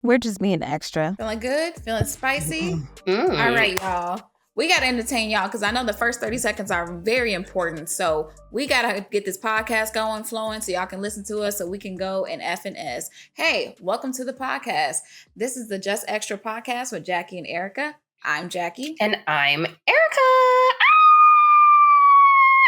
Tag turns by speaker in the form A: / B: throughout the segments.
A: We're just being extra.
B: Feeling good? Feeling spicy?
C: Mm.
B: All right, y'all. We got to entertain y'all because I know the first 30 seconds are very important. So we got to get this podcast going, flowing, so y'all can listen to us so we can go and F and S. Hey, welcome to the podcast. This is the Just Extra podcast with Jackie and Erica. I'm Jackie.
C: And I'm Erica.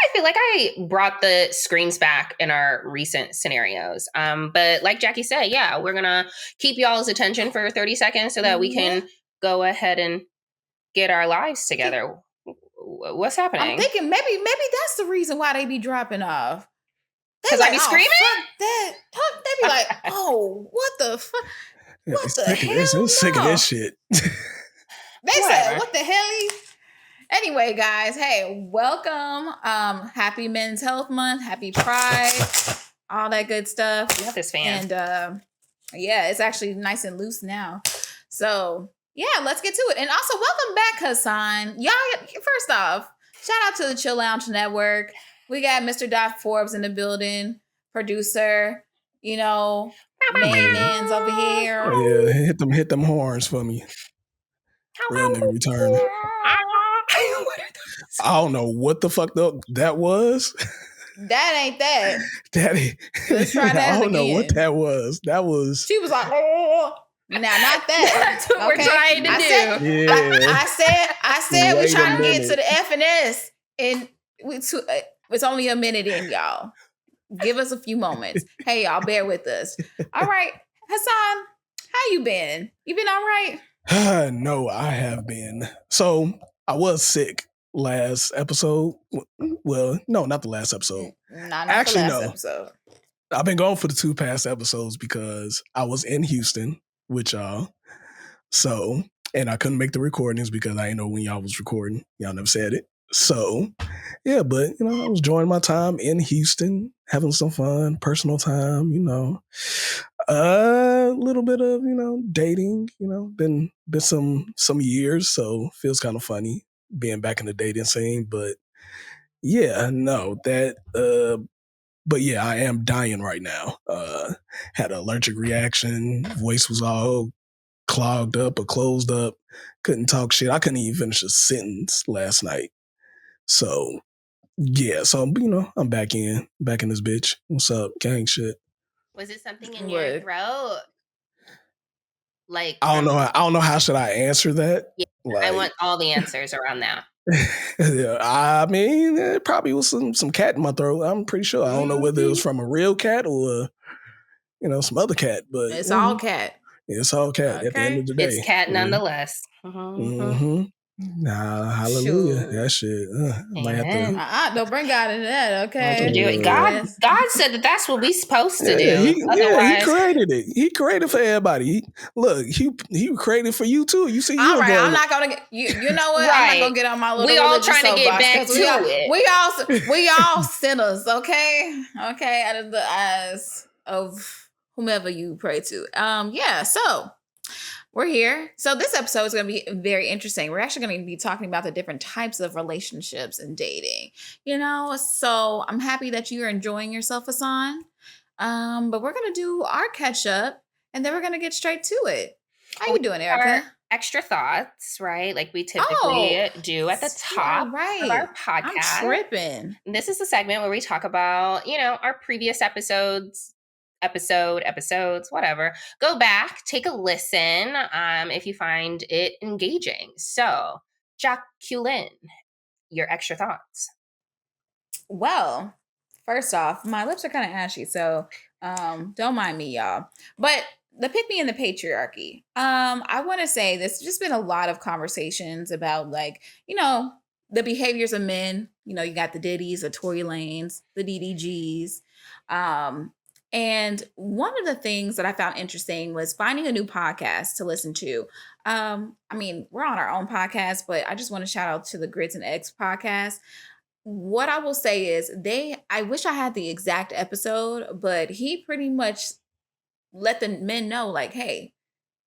C: I feel like I brought the screens back in our recent scenarios. But like Jackie said, yeah, we're going to keep y'all's attention for 30 seconds so that we can go ahead and get our lives together. What's happening?
B: I'm thinking maybe that's the reason why they be dropping off.
C: Because I be screaming?
B: Fuck that. They be like, oh, what the fuck? What the hell?
D: It's sick of this shit.
B: They said, what the hell? Anyway, guys, hey, welcome. Happy Men's Health Month. Happy Pride. All that good stuff.
C: Love this fan.
B: And yeah, it's actually nice and loose now. So yeah, let's get to it. And also, welcome back, Hassan. Y'all, first off, shout out to the Chill Lounge Network. We got Mr. Dot Forbes in the building, producer, you know, maintenance over here.
D: Yeah, hit them horns for me. Real nigga return. I don't know what the fuck that was.
B: That ain't that.
D: Daddy.
B: Let's try that
D: I don't
B: again.
D: know what that was. That was.
B: She was like, oh. Now, not that.
C: That's what we're trying to do.
B: I said we're
D: Wait
B: trying
D: a
B: to get
D: minute.
B: to the F and S, and it's only a minute in, y'all. Give us a few moments. Hey, y'all, bear with us. All right, Hassan, how you been? You been all right?
D: No, I have been. So I was sick last episode. Well, no, not the last episode.
B: Not
D: Actually,
B: the last
D: no.
B: episode.
D: I've been going for the 2 past episodes because I was in Houston with y'all. So, and I couldn't make the recordings because I didn't know when y'all was recording. Y'all never said it. So, yeah, but, I was enjoying my time in Houston, having some fun, personal time, A little bit of, dating, been some years, so feels kind of funny being back in the dating scene. But yeah, no, but yeah, I am dying right now. Had an allergic reaction, voice was all clogged up or closed up, couldn't talk shit. I couldn't even finish a sentence last night. So yeah, so I'm back in this bitch. What's up, gang shit?
C: Was it something in your throat? Like
D: I don't know how should I answer that.
C: Yeah,
D: like,
C: I want all the answers around that.
D: Yeah, I mean, it probably was some cat in my throat. I'm pretty sure. I don't know whether it was from a real cat or some other cat, but
B: It's all cat.
D: It's all cat at the end of the day.
C: It's cat nonetheless.
D: Mm-hmm. Nah, hallelujah.
B: Shoot.
D: That shit. I might have to.
B: Don't bring God into that, okay?
C: Do it. God said that's what we supposed to do.
D: He created it. He created for everybody. He created for you too. You see,
B: all right. I'm not gonna get you know what?
C: Right.
B: I'm not gonna get on my little.
C: We all trying to get back to
B: it. We all sinners, okay? Okay, out of the eyes of whomever you pray to. Yeah. So we're here. So this episode is going to be very interesting. We're actually going to be talking about the different types of relationships and dating, So I'm happy that you're enjoying yourself, Hassan. But we're going to do our catch up and then we're going to get straight to it. How you doing, Erica?
C: Extra thoughts, right? Like we typically do at the top of our podcast.
B: I'm tripping.
C: This is the segment where we talk about, our previous episodes, whatever. Go back, take a listen if you find it engaging. So, Jacqueline, your extra thoughts.
B: Well, first off, my lips are kind of ashy, so don't mind me, y'all. But the pick me in the patriarchy. I want to say there's just been a lot of conversations about the behaviors of men. You got the Diddies, the Tory Lanes, the DDGs. And one of the things that I found interesting was finding a new podcast to listen to. I mean, we're on our own podcast, but I just want to shout out to the Grits and Eggs podcast. What I will say is I wish I had the exact episode, but he pretty much let the men know, like, hey,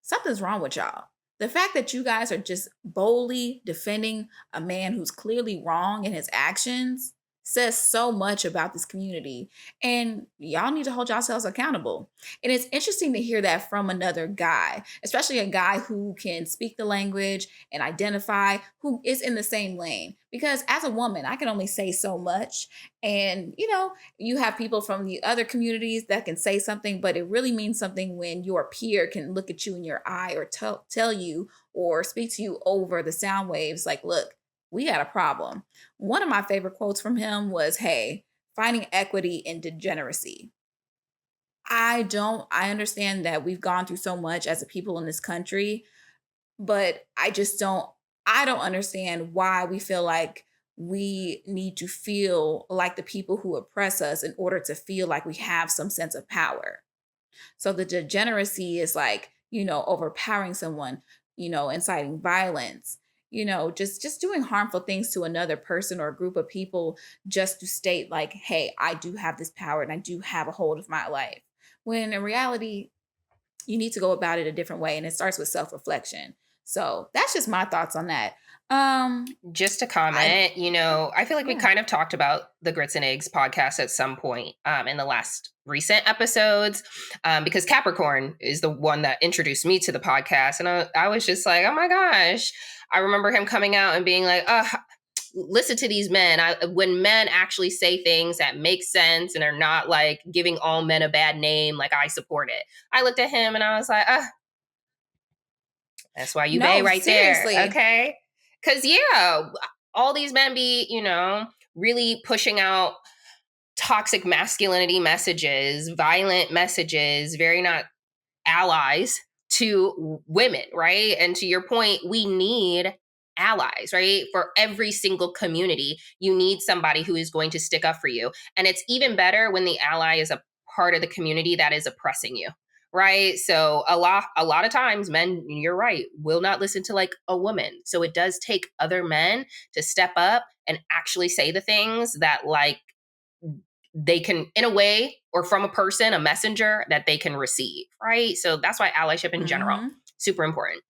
B: something's wrong with y'all. The fact that you guys are just boldly defending a man who's clearly wrong in his actions says so much about this community, and y'all need to hold yourselves accountable. And it's interesting to hear that from another guy, especially a guy who can speak the language and identify, who is in the same lane. Because as a woman, I can only say so much. And, you have people from the other communities that can say something, but it really means something when your peer can look at you in your eye or tell you or speak to you over the sound waves like, look, we got a problem. One of my favorite quotes from him was, hey, finding equity in degeneracy. I understand that we've gone through so much as a people in this country, but I don't understand why we feel like we need to feel like the people who oppress us in order to feel like we have some sense of power. So the degeneracy is like, overpowering someone, inciting violence, just doing harmful things to another person or a group of people just to state like, hey, I do have this power and I do have a hold of my life. When in reality, you need to go about it a different way, and it starts with self-reflection. So that's just my thoughts on that.
C: Just to
B: I
C: comment, I feel like we
B: Yeah.
C: kind of talked about the Grits and Eggs podcast at some point in the last recent episodes, because Capricorn is the one that introduced me to the podcast. And I was just like, oh my gosh. I remember him coming out and being like, listen to these men. When men actually say things that make sense and are not like giving all men a bad name, like I support it. I looked at him and I was like, that's why you bay
B: No,
C: right there.
B: seriously.
C: Okay. Cause yeah, all these men be, really pushing out toxic masculinity messages, violent messages, very not allies to women, right? And to your point, we need allies, right? For every single community, you need somebody who is going to stick up for you. And it's even better when the ally is a part of the community that is oppressing you. Right. So a lot of times men, you're right, will not listen to like a woman. So it does take other men to step up and actually say the things that like they can, in a way, or from a person, a messenger that they can receive, right? So that's why allyship in general,
B: Mhm.
C: super important.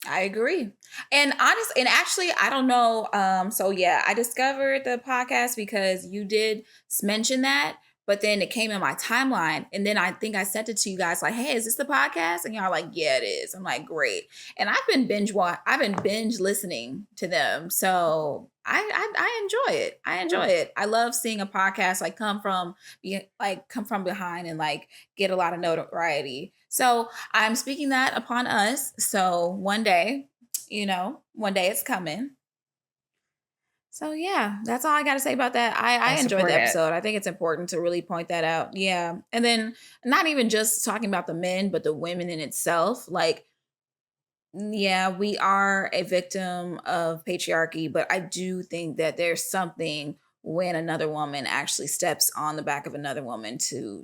B: I agree. And actually, I don't know. So yeah, I discovered the podcast because you did mention that, but then it came in my timeline. And then I think I sent it to you guys like, hey, is this the podcast? And y'all like, yeah, it is. I'm like, great. And I've been binge listening to them. So I enjoy it. I enjoy it. I love seeing a podcast like come from behind and like get a lot of notoriety. So I'm speaking that upon us. So one day it's coming. So yeah, that's all I got to say about that.
C: I
B: I enjoyed
C: support
B: the
C: it.
B: episode. I think it's important to really point that out. Yeah. And then not even just talking about the men, but the women in itself. Like, yeah, we are a victim of patriarchy, but I do think that there's something when another woman actually steps on the back of another woman to,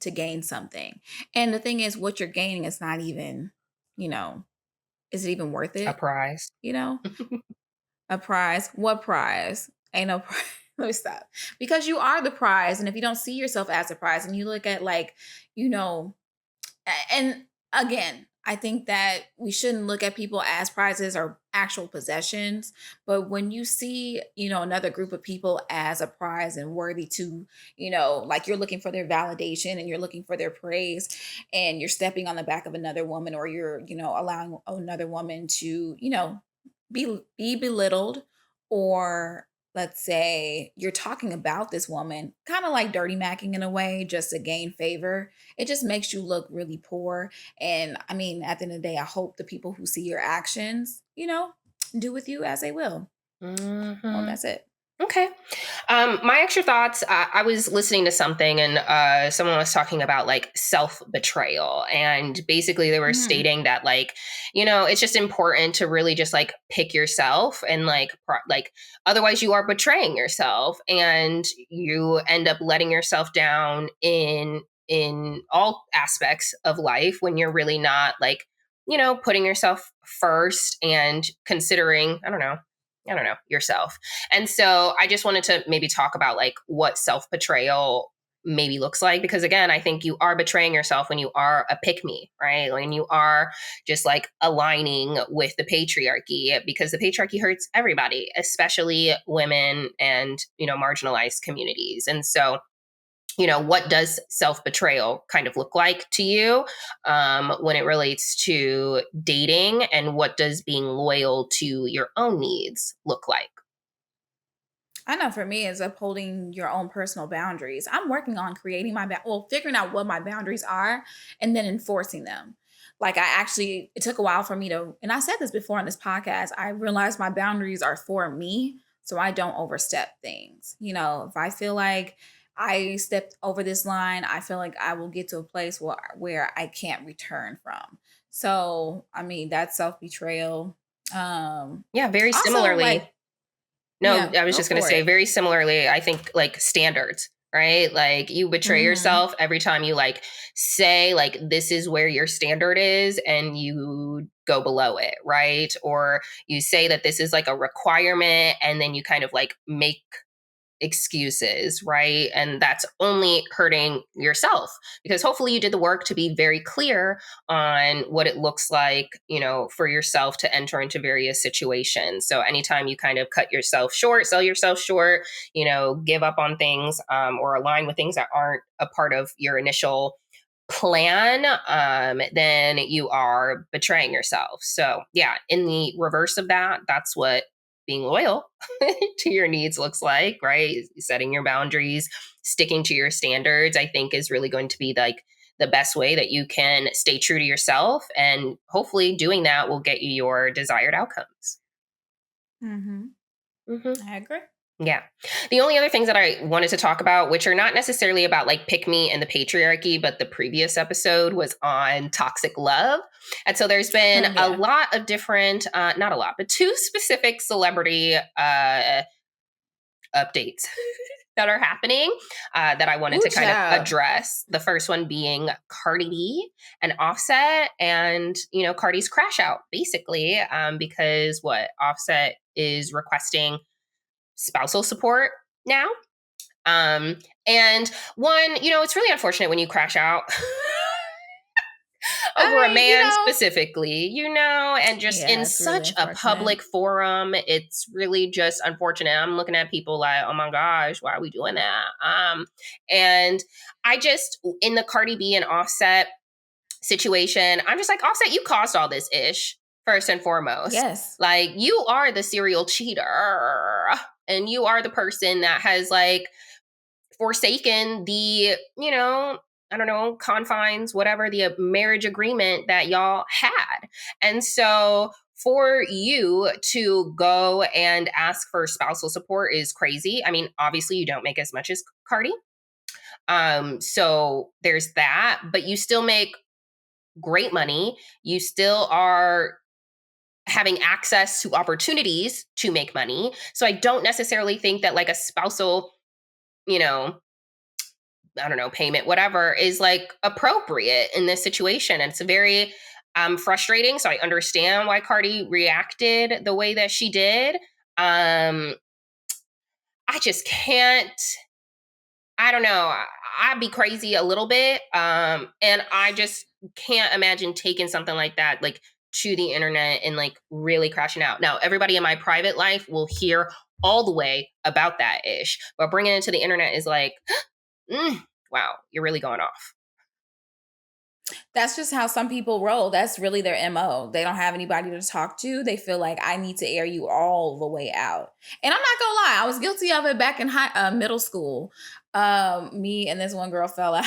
B: to gain something. And the thing is, what you're gaining is not even, you know, is it even worth
C: A
B: it?
C: prize.
B: You know, a prize. What prize? Ain't no prize. Let me stop. Because you are the prize. And if you don't see yourself as a prize and you look at like, you know, and again, I think that we shouldn't look at people as prizes or actual possessions. But when you see, another group of people as a prize and worthy to, like you're looking for their validation and you're looking for their praise and you're stepping on the back of another woman or you're, allowing another woman to, be belittled, or let's say you're talking about this woman kind of like dirty macking in a way just to gain favor, it just makes you look really poor. And I mean, at the end of the day, I hope the people who see your actions, do with you as they will. Well,
C: Mm-hmm.
B: that's it.
C: Okay. My extra thoughts, I was listening to something and someone was talking about like self-betrayal. And basically they were
B: Mhm.
C: stating that like, it's just important to really just like pick yourself and like, like otherwise you are betraying yourself and you end up letting yourself down in all aspects of life when you're really not like, putting yourself first and considering, I don't know, yourself. And so I just wanted to maybe talk about like what self betrayal maybe looks like. Because again, I think you are betraying yourself when you are a pick me, right? When you are just like aligning with the patriarchy, because the patriarchy hurts everybody, especially women and, marginalized communities. And so, what does self-betrayal kind of look like to you when it relates to dating, and what does being loyal to your own needs look like?
B: I know for me, it's upholding your own personal boundaries. I'm working on creating figuring out what my boundaries are and then enforcing them. Like it took a while for me to, and I said this before on this podcast, I realized my boundaries are for me so I don't overstep things. If I feel like I stepped over this line, I feel like I will get to a place where I can't return from. So, I mean, that's self-betrayal.
C: Yeah, very
B: Also,
C: similarly. No,
B: yeah,
C: I was
B: go
C: just going to
B: for
C: say
B: it.
C: very similarly, I think like standards, right? Like you betray
B: Hmm.
C: yourself every time you like say like this is where your standard is and you go below it, right? Or you say that this is like a requirement and then you kind of like make excuses, right? And that's only hurting yourself, because hopefully you did the work to be very clear on what it looks like, for yourself to enter into various situations. So anytime you kind of cut yourself short, sell yourself short, give up on things, or align with things that aren't a part of your initial plan, then you are betraying yourself. So yeah, in the reverse of that, that's what being loyal to your needs looks like, right? Setting your boundaries, sticking to your standards, I think is really going to be like the best way that you can stay true to yourself. And hopefully doing that will get you your desired outcomes.
B: Hmm.
C: Hmm.
B: I agree.
C: Yeah. The only other things that I wanted to talk about, which are not necessarily about like pick me and the patriarchy, but the previous episode was on toxic love. And so there's been a
B: Yeah.
C: lot of different, not a lot, but two specific celebrity updates that are happening that I wanted
B: Ooh,
C: to kind of
B: child.
C: address. The first one being Cardi and Offset, and Cardi's crash out basically, because what Offset is requesting spousal support now. Um, and one, it's really unfortunate when you crash out over a
B: I mean,
C: man specifically, and just in
B: yeah, it's really
C: such a
B: unfortunate.
C: public forum, it's really just unfortunate. I'm looking at people like, oh my gosh, why are we doing that? And I just, in the Cardi B and Offset situation, I'm just like, Offset, you caused all this ish, first and foremost.
B: Yes.
C: Like, you are the serial cheater, and you are the person that has like forsaken the, I don't know, confines, whatever, the marriage agreement that y'all had. And so for you to go and ask for spousal support is crazy. I mean, obviously you don't make as much as Cardi. So there's that, but you still make great money. You still are having access to opportunities to make money. So I don't necessarily think that like a spousal, you know, I don't know, payment, whatever, is like appropriate in this situation. And it's very frustrating. So I understand why Cardi reacted the way that she did. I just can't, I don't know. I'd be crazy a little bit. And I just can't imagine taking something like that, like to the internet and like really crashing out. Now, everybody in my private life will hear all the way about that ish, but bringing it to the internet is like, wow, you're really going off.
B: That's just how some people roll. That's really their MO. They don't have anybody to talk to. They feel like I need to air you all the way out. And I'm not gonna lie, I was guilty of it back in middle school. Me and this one girl fell out.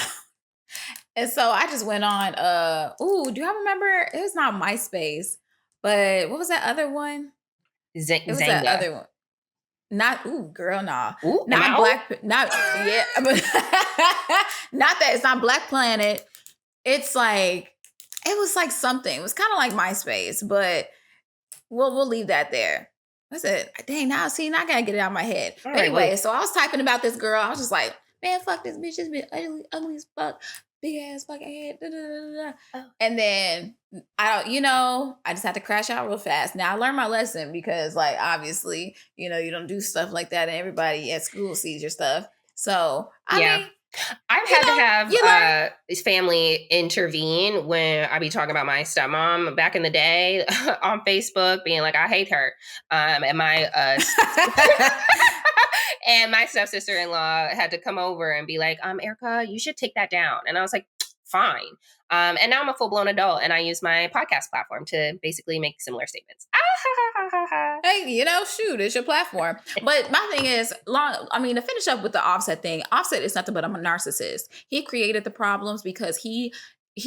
B: And so I just went on do y'all remember? It was not MySpace, but what was that other one? It was that
C: Zanga.
B: other one. Not girl, nah.
C: Ooh,
B: Not
C: ML?
B: not yeah, but not that it's not Black Planet. It's like it was like something. It was kind of like MySpace, but we'll leave that there. I said, dang, now I gotta get it out of my head.
C: All
B: But
C: right, well,
B: anyway, so I was typing about this girl. I was just like, man, fuck this bitch. This bitch ugly, ugly as fuck, big ass fucking head. Da, da, da, da.
C: oh,
B: And then I just had to crash out real fast. Now I learned my lesson because, like, obviously, you don't do stuff like that, and everybody at school sees your stuff. So I
C: yeah.
B: mean,
C: I've
B: You
C: had to
B: know,
C: have
B: you learn.
C: his family intervene when I be talking about my stepmom back in the day on Facebook, being like, I hate her. And my and my stepsister-in-law had to come over and be like, Erica, you should take that down. And I was like, fine. And now I'm a full-blown adult and I use my podcast platform to basically make similar statements.
B: Hey, shoot, it's your platform. But my thing is, to finish up with the Offset thing, Offset is nothing but a narcissist. He created the problems because he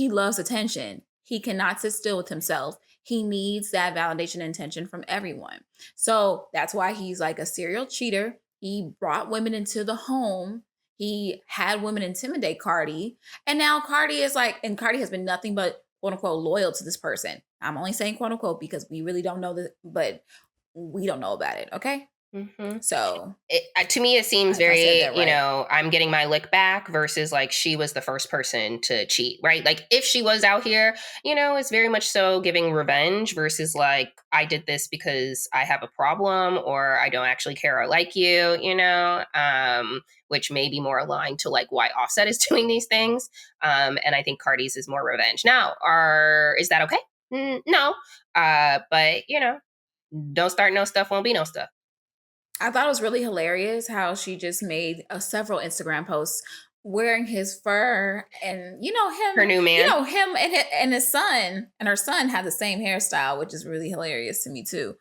B: loves attention. He cannot sit still with himself. He needs that validation and attention from everyone. So that's why he's like a serial cheater. He brought women into the home. He had women intimidate Cardi. And now Cardi is like, and Cardi has been nothing but quote unquote loyal to this person. I'm only saying quote unquote because we really don't know this, but we don't know about it. Okay.
C: Mm-hmm.
B: So
C: to me, it seems
B: if I
C: very,
B: said that right.
C: I'm getting my lick back versus like she was the first person to cheat, right? Like if she was out here, it's very much so giving revenge versus like I did this because I have a problem or I don't actually care or like you, which may be more aligned to like why Offset is doing these things. And I think Cardi's is more revenge. Now, is that okay? No. But don't start no stuff, won't be no stuff.
B: I thought it was really hilarious how she just made several Instagram posts wearing his fur, and
C: Her new man.
B: him and his son and her son have the same hairstyle, which is really hilarious to me too.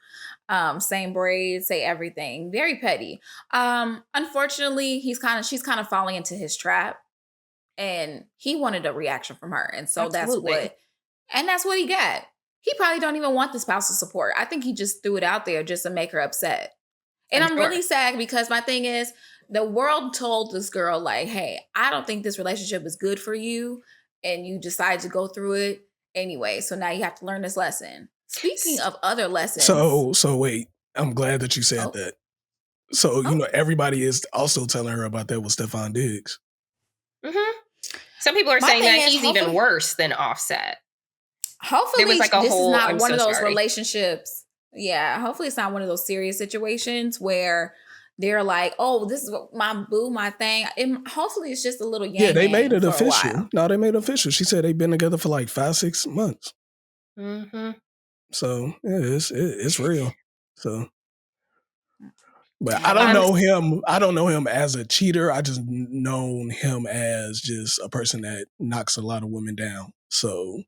B: Same braids, say everything, very petty. Unfortunately, she's kind of falling into his trap, and he wanted a reaction from her, and so
C: Absolutely.
B: that's what he got. He probably don't even want the spousal support. I think he just threw it out there just to make her upset. And I'm
C: sure.
B: really sad because my thing is, the world told this girl, like, hey, I don't think this relationship is good for you. And you decide to go through it anyway. So now you have to learn this lesson. Speaking of other lessons.
D: So wait, I'm glad that you said that. So, everybody is also telling her about that with Stefan Diggs.
C: Mm-hmm. Some people are saying that he's even worse than Offset.
B: Hopefully, this is not one of those relationships. Yeah, hopefully it's not one of those serious situations where they're like, oh, this is my boo, my thing. Hopefully it's just a little yang.
D: Yeah, they made it official. No, they made it official. She said they've been together for like 5-6 months.
C: Mm-hmm.
D: So yeah, it's real. So, but I don't know him. I don't know him as a cheater. I just known him as just a person that knocks a lot of women down. So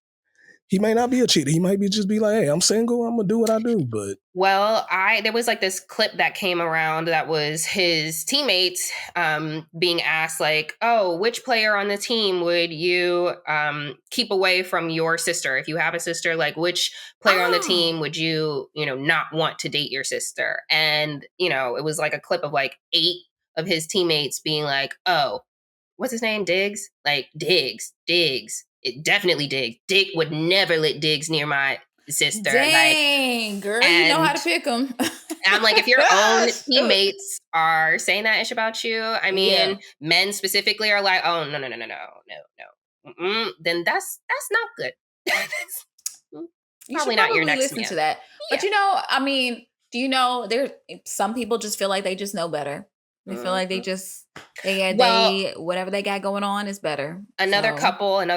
D: he may not be a cheater. He might just be like, hey, I'm single. I'm gonna do what I do. But
C: there was like this clip that came around that was his teammates being asked like, oh, which player on the team would you keep away from your sister? If you have a sister, like which player on the team would you, not want to date your sister? And, it was like a clip of like 8 of his teammates being like, oh, what's his name? Diggs? Like Diggs. It definitely Diggs. Dick would never let Diggs near my sister.
B: Dang, girl, you know how to pick them.
C: I'm like, if your own teammates are saying that ish about you, I mean, men specifically are like, oh, no. Then that's not good.
B: Probably not your next man. To that. But do you know there some people just feel like they just know better. They feel like they whatever they got going on is better.
C: Another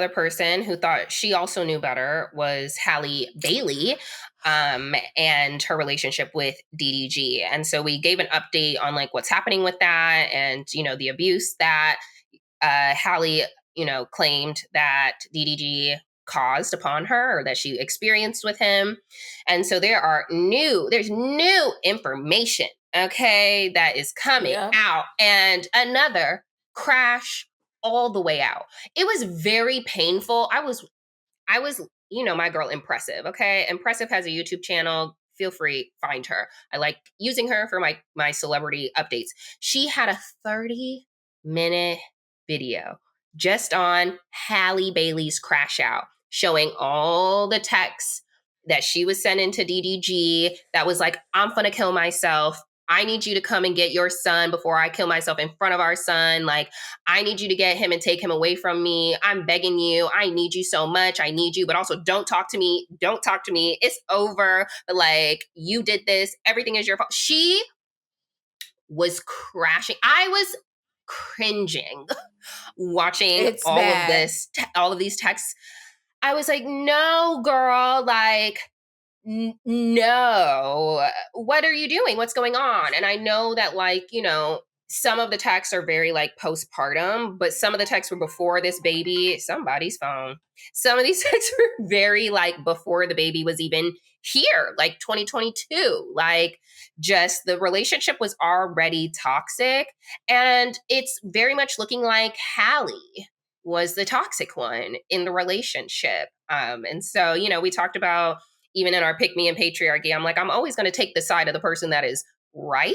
C: person who thought she also knew better was Halle Bailey and her relationship with DDG. And so we gave an update on like what's happening with that and, the abuse that Halle, claimed that DDG caused upon her or that she experienced with him. And so there's new information, okay, that is coming out, and another crash all the way out. It was very painful. I was my girl Impressive, okay? Impressive has a YouTube channel. Feel free, find her. I like using her for my celebrity updates. She had a 30-minute video just on Halle Bailey's crash out, showing all the texts that she was sending to DDG that was like, I'm gonna kill myself. I need you to come and get your son before I kill myself in front of our son. Like, I need you to get him and take him away from me. I'm begging you. I need you so much. I need you, but also don't talk to me. Don't talk to me. It's over. But like, you did this. Everything is your fault. She was crashing. I was cringing watching
B: It's
C: all of
B: bad.
C: all of these texts. I was like, no, girl, like, no, what are you doing? What's going on? And I know that, like, you know, some of the texts are very like postpartum, but some of the texts were before this baby, somebody's phone. Some of these texts were very like before the baby was even here, like 2022. Like, just the relationship was already toxic. And it's very much looking like Halle was the toxic one in the relationship. And so, you know, we talked about even in our pick me and patriarchy, I'm like, I'm always going to take the side of the person that is right.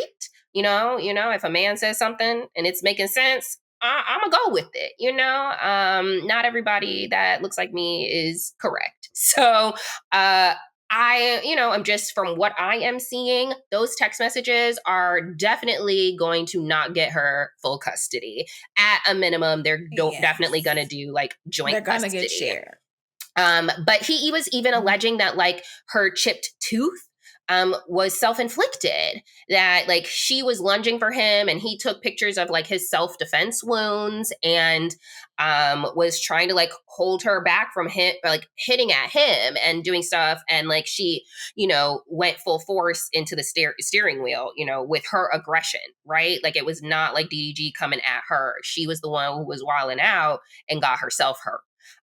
C: If a man says something and it's making sense, I'm gonna go with it. Not everybody that looks like me is correct. So, I'm just from what I am seeing, those text messages are definitely going to not get her full custody. At a minimum, they're definitely going to do like joint
B: They're gonna
C: custody.
B: get shared.
C: But he was even alleging that like her chipped tooth was self-inflicted, that like she was lunging for him and he took pictures of like his self-defense wounds and was trying to like hold her back from him, like hitting at him and doing stuff. And like she, went full force into the steering wheel, with her aggression, right? Like it was not like DDG coming at her. She was the one who was wilding out and got herself hurt.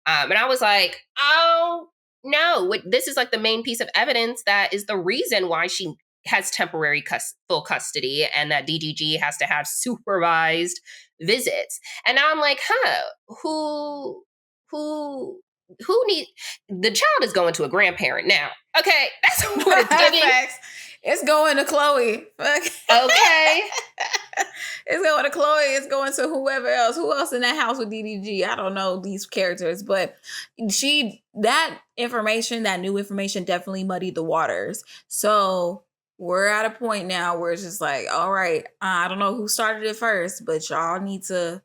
C: And I was like, oh, no, this is like the main piece of evidence that is the reason why she has temporary full custody and that DDG has to have supervised visits. And now I'm like, who need the child is going to a grandparent now. Okay, that's what it's giving.
B: It's going to Chloe.
C: Okay.
B: It's going to Chloe. It's going to whoever else. Who else in that house with DDG? I don't know these characters, but that new information definitely muddied the waters. So we're at a point now where it's just like, all right, I don't know who started it first, but y'all need to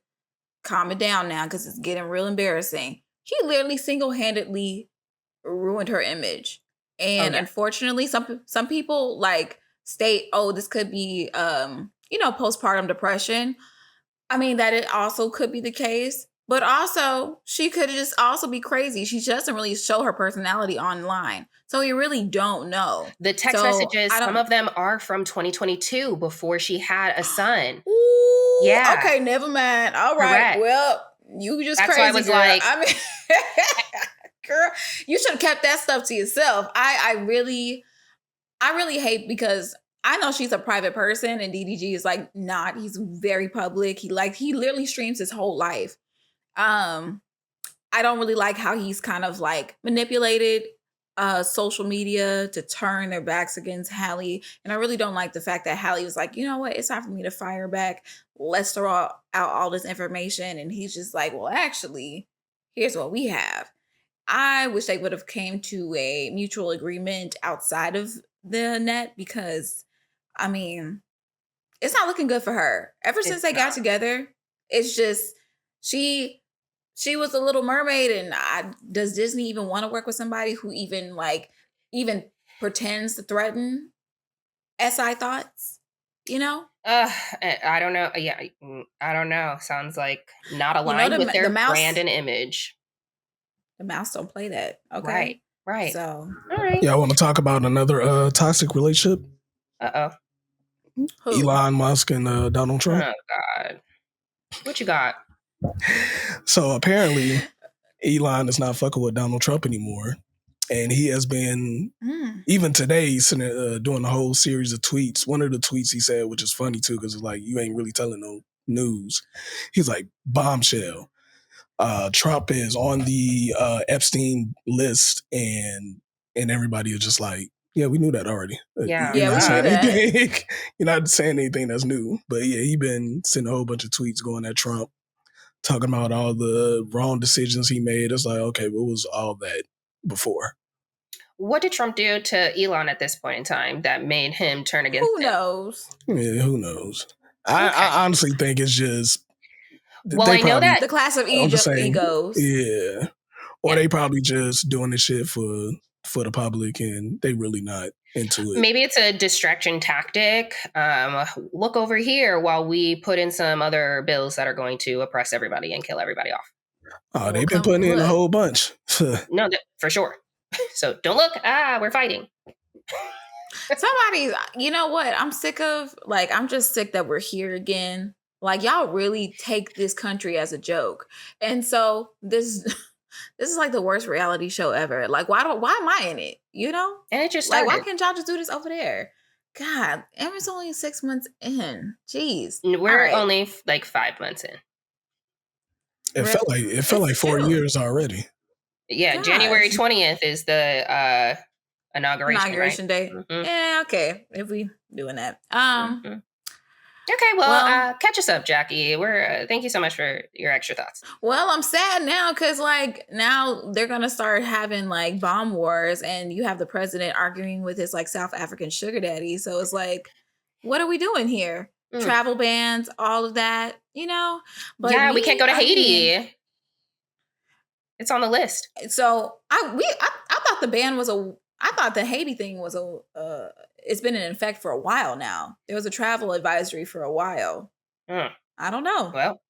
B: calm it down now because it's getting real embarrassing. He literally single-handedly ruined her image. And unfortunately, some people like state, oh, this could be, postpartum depression. I mean, that it also could be the case, but also she could just also be crazy. She doesn't really show her personality online. So you really don't know.
C: The text messages, some of them are from 2022 before she had a son.
B: Ooh, yeah. Okay, never mind. All right. Correct. Well, you just
C: That's
B: crazy,
C: why I was
B: girl.
C: like,
B: I mean, girl, you should have kept that stuff to yourself. I really hate because I know she's a private person and DDG is like not. He's very public. He literally streams his whole life. I don't really like how he's kind of like manipulated social media to turn their backs against Halle. And I really don't like the fact that Halle was like, you know what? It's time for me to fire back. Let's throw out all this information. And he's just like, well, actually, here's what we have. I wish they would have came to a mutual agreement outside of the net because, I mean, it's not looking good for her. Ever since they got together, it's just, she was a Little Mermaid, and does Disney even want to work with somebody who even pretends to threaten SI thoughts?
C: I don't know. Yeah, I don't know. Sounds like not aligned with their brand and image.
B: The mouse don't play that. Okay.
C: Right.
B: So,
C: all right.
D: Yeah, I want to talk about another toxic relationship.
B: Who?
D: Elon Musk and Donald Trump.
C: Oh, God. What you got?
D: So apparently, Elon is not fucking with Donald Trump anymore. And he has been, even today, he's doing a whole series of tweets. One of the tweets he said, which is funny too, because it's like, you ain't really telling no news. He's like, bombshell. Trump is on the Epstein list, and everybody is just like, yeah, we knew that already.
C: Yeah,
B: we knew that.
D: You're not saying anything that's new. But yeah, he been sending a whole bunch of tweets going at Trump, talking about all the wrong decisions he made. It's like, okay, what was all that before?
C: What did Trump do to Elon at this point in time that made him turn against him?
B: Who knows?
D: Yeah, who knows? Okay. I honestly think it's just...
C: Well, I know that
B: the class of egos.
D: Yeah. Or they probably just doing this shit for for the public, and they really not into it.
C: Maybe it's a distraction tactic. Look over here while we put in some other bills that are going to oppress everybody and kill everybody off.
D: Oh, they've been putting in a whole bunch.
C: No, for sure. So don't look. We're fighting.
B: Somebody's, you know what? I'm sick of, like, I'm just sick that we're here again. Like, y'all really take this country as a joke. And so this is like the worst reality show ever. Like, why am I in it? You know?
C: And it just started.
B: Like, why can't y'all just do this over there? God, Emma's only 6 months in. Jeez.
C: We're only like 5 months in.
D: It felt like 4 years already.
C: Yeah, gosh. January 20th is the inauguration
B: day. Mm-hmm. Yeah, okay. If we doing that.
C: Mm-hmm. Okay, well, catch us up, Jackie. We're thank you so much for your extra thoughts.
B: Well, I'm sad now because, like, now they're gonna start having like bomb wars, and you have the president arguing with his like South African sugar daddy. So it's like, what are we doing here? Travel bans, all of that, you know.
C: But yeah, we can't go to Haiti. It's on the list.
B: So I thought the ban was I thought the Haiti thing was it's been in effect for a while now. There was a travel advisory for a while. I don't know.
C: Well,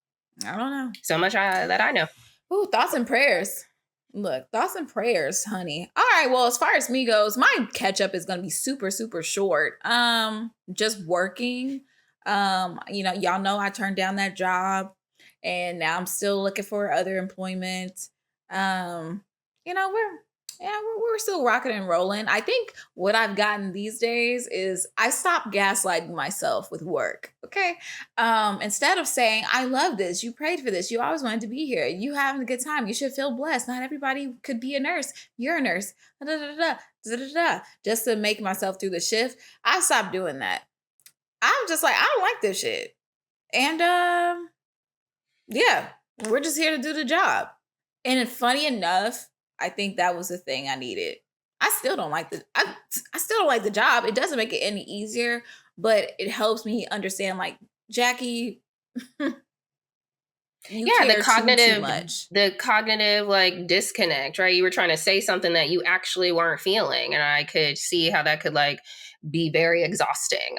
B: I don't know.
C: So much that I know.
B: Ooh, thoughts and prayers. Look, thoughts and prayers, honey. All right, well, as far as me goes, my catch-up is going to be super, super short. Just working. You know, y'all know I turned down that job, and now I'm still looking for other employment. You know, we're still rocking and rolling. I think what I've gotten these days is I stopped gaslighting myself with work. Okay. Instead of saying, I love this, you prayed for this, you always wanted to be here, you having a good time, you should feel blessed. Not everybody could be a nurse. You're a nurse. Just to make myself through the shift. I stopped doing that. I'm just like, I don't like this shit. And yeah, we're just here to do the job. And funny enough, I think that was the thing I needed. I still don't like the job. It doesn't make it any easier, but it helps me understand, like, Jackie,
C: the cognitive like disconnect, right? You were trying to say something that you actually weren't feeling, and I could see how that could like be very exhausting.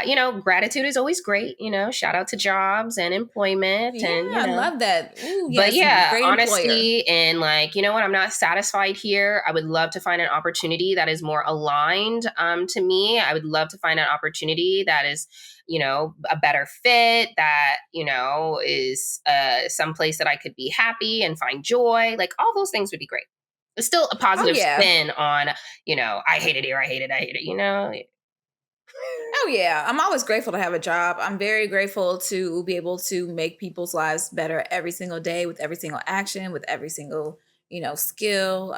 C: You know, gratitude is always great, you know, shout out to jobs and employment.
B: Yeah,
C: and, you know.
B: I love that. Ooh, yes,
C: but yeah, honestly, and like, you know what, I'm not satisfied here. I would love to find an opportunity that is more aligned to me. I would love to find an opportunity that is, you know, a better fit, that, you know, is some place that I could be happy and find joy. Like, all those things would be great. It's still a positive spin on, you know, I hate it here, I hate it, you know.
B: Oh, yeah. I'm always grateful to have a job. I'm very grateful to be able to make people's lives better every single day with every single action, with every single, you know, skill.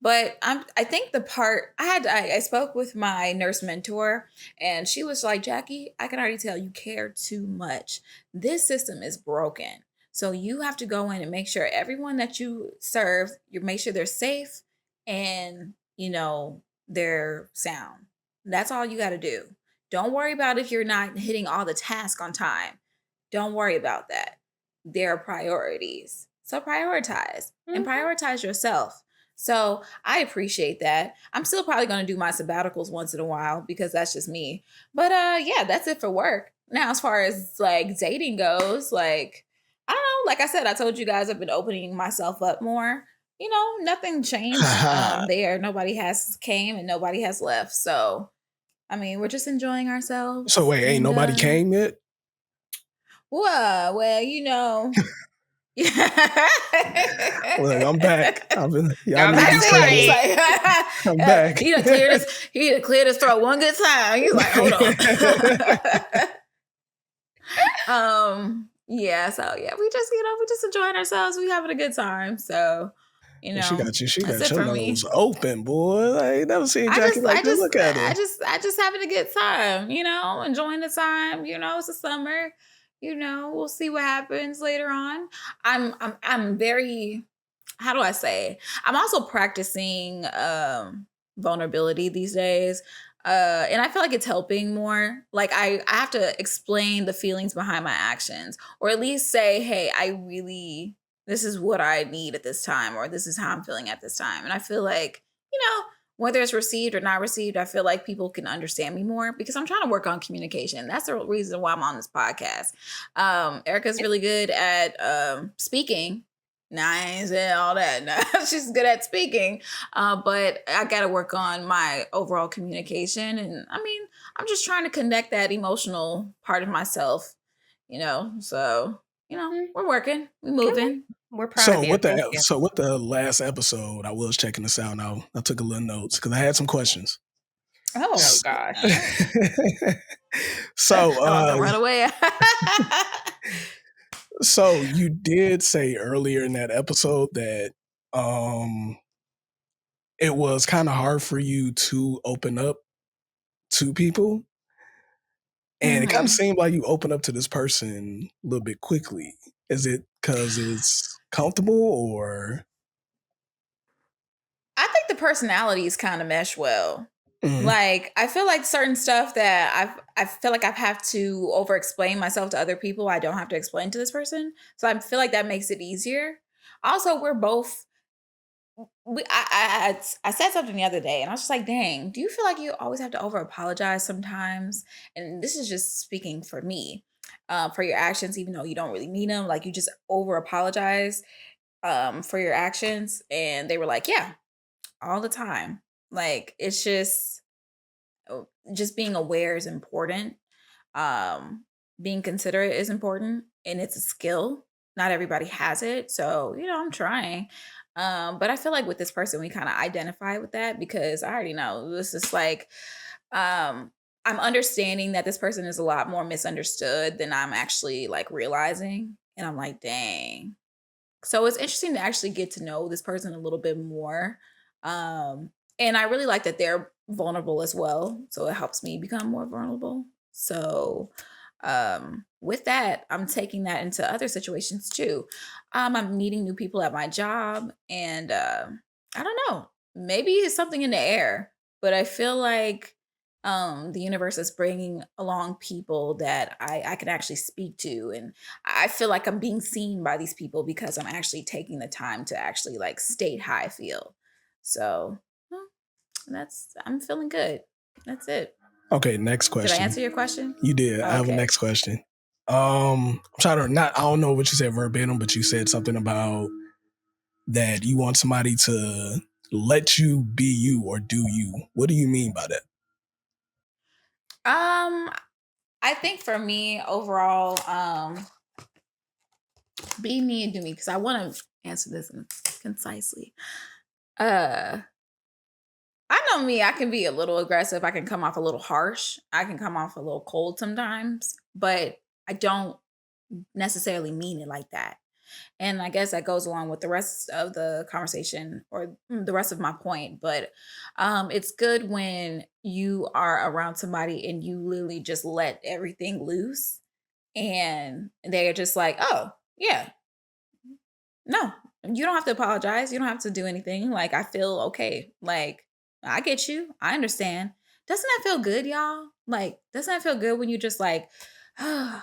B: But I think the part I spoke with my nurse mentor, and she was like, Jackie, I can already tell you care too much. This system is broken. So you have to go in and make sure everyone that you serve, you make sure they're safe and, you know, they're sound. That's all you got to do. Don't worry about if you're not hitting all the tasks on time. Don't worry about that. There are priorities. So prioritize and prioritize yourself. So I appreciate that. I'm still probably going to do my sabbaticals once in a while because that's just me. But yeah, that's it for work. Now, as far as like dating goes, like, I don't know. Like I said, I told you guys I've been opening myself up more. You know, nothing changed there. Nobody has came and nobody has left. So I mean, we're just enjoying ourselves.
D: So wait, ain't nobody came yet?
B: Well, you know.
D: Look, I'm back. I'm back.
B: He done cleared his throat one good time. He's like, hold on. Yeah, so yeah, we just enjoying ourselves. We having a good time. So you know,
D: she got your nose open, boy. I ain't never seen Jackie like this. Look at her.
B: I just having a good time, you know, enjoying the time. You know, it's the summer. You know, we'll see what happens later on. I'm very, how do I say? I'm also practicing vulnerability these days. And I feel like it's helping more. Like I have to explain the feelings behind my actions, or at least say, hey, I really this is what I need at this time, or this is how I'm feeling at this time. And I feel like, whether it's received or not received, I feel like people can understand me more because I'm trying to work on communication. That's the reason why I'm on this podcast. Erica's really good at speaking. Nah, I ain't saying all that. Nah, she's good at speaking. But I got to work on my overall communication. And I mean, I'm just trying to connect that emotional part of myself, So, we're working, we're moving.
C: We're proud of you. Thank you.
D: So with the last episode, I was checking this out. Now I took a little notes because I had some questions.
B: Oh
C: gosh.
D: So
B: I'm about to run away.
D: So you did say earlier in that episode that it was kind of hard for you to open up to people. And it kind of seemed like you opened up to this person a little bit quickly. Is it because it's comfortable or?
B: I think the personalities kind of mesh well. Like, I feel like certain stuff that I feel like I've had to over explain myself to other people, I don't have to explain to this person. So I feel like that makes it easier. Also, we're both. I said something the other day, and I was just like, "Dang, do you feel like you always have to over apologize sometimes?" And this is just speaking for me, for your actions, even though you don't really mean them. Like, you just over apologize for your actions, and they were like, "Yeah, all the time." Like, it's just being aware is important. Being considerate is important, and it's a skill. Not everybody has it. So, I'm trying. But I feel like with this person, we kind of identify with that because I already know this is like, I'm understanding that this person is a lot more misunderstood than I'm actually like realizing. And I'm like, dang. So it's interesting to actually get to know this person a little bit more. And I really like that they're vulnerable as well. So it helps me become more vulnerable. So with that, I'm taking that into other situations too. I'm meeting new people at my job, and I don't know, maybe it's something in the air, but I feel like the universe is bringing along people that I can actually speak to, and I feel like I'm being seen by these people because I'm actually taking the time to actually like state how I feel. So well, I'm feeling good. That's it.
D: Okay, next question.
B: Did I answer your question?
D: You did. I have a next question. I'm trying to I don't know what you said verbatim, but you said something about that you want somebody to let you be you or do you. What do you mean by that?
B: I think for me overall, be me and do me, because I want to answer this concisely. I know me, I can be a little aggressive. I can come off a little harsh. I can come off a little cold sometimes, but I don't necessarily mean it like that. And I guess that goes along with the rest of the conversation or the rest of my point. But it's good when you are around somebody and you literally just let everything loose and they're just like, oh, yeah, no, you don't have to apologize. You don't have to do anything. Like, I feel okay. Like, I get you. I understand. Doesn't that feel good, y'all? Like, doesn't that feel good when you just like, I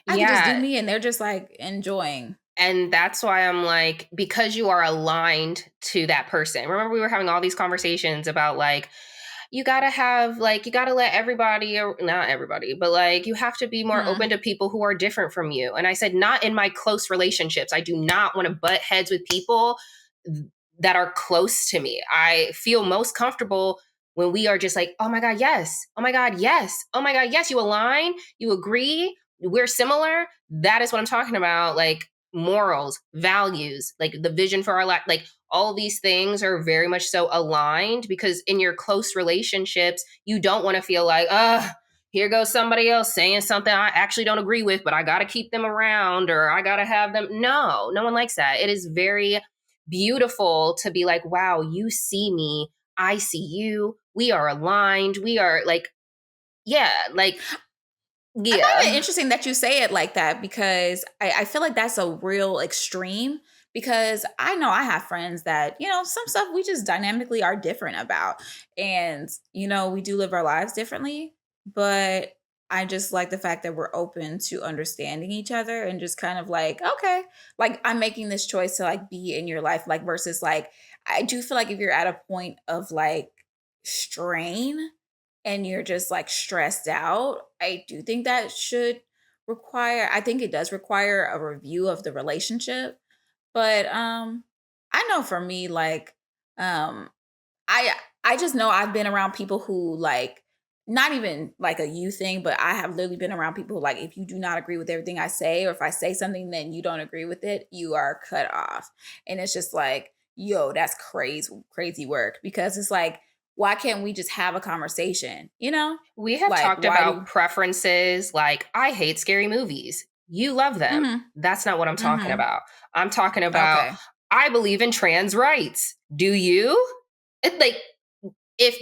B: can just do me, and they're just like enjoying.
C: And that's why I'm like, because you are aligned to that person. Remember, we were having all these conversations about like, you gotta let everybody, or not everybody, but like, you have to be more open to people who are different from you. And I said, not in my close relationships. I do not want to butt heads with people that are close to me. I feel most comfortable when we are just like, oh my God, yes. Oh my God, yes. Oh my God, yes. You align, you agree, we're similar. That is what I'm talking about. Like, morals, values, like the vision for our life, like all these things are very much so aligned, because in your close relationships, you don't want to feel like, here goes somebody else saying something I actually don't agree with, but I got to keep them around, or I got to have them. No one likes that. It is very beautiful to be like, wow, you see me, I see you, we are aligned, we are like, yeah, like, yeah.
B: I find it interesting that you say it like that, because I feel like that's a real extreme, because I know I have friends that, some stuff we just dynamically are different about. And, we do live our lives differently. But I just like the fact that we're open to understanding each other and just kind of like, okay, like I'm making this choice to like be in your life, like versus like I do feel like if you're at a point of like strain and you're just like stressed out, I do think that should require, I think it does require a review of the relationship. But I know for me, like, um I I just know I've been around people who like not even like a you thing, but I have literally been around people who like if you do not agree with everything I say, or if I say something then you don't agree with it, you are cut off. And it's just like, yo, that's crazy work because it's like, why can't we just have a conversation? You know?
C: We have
B: Like
C: talked
B: why
C: about
B: do
C: preferences, like, I hate scary movies. You love them.
B: Mhm.
C: That's not what I'm talking
B: Mhm.
C: about. I'm talking about,
B: Okay.
C: I believe in trans rights. Do you? Like, if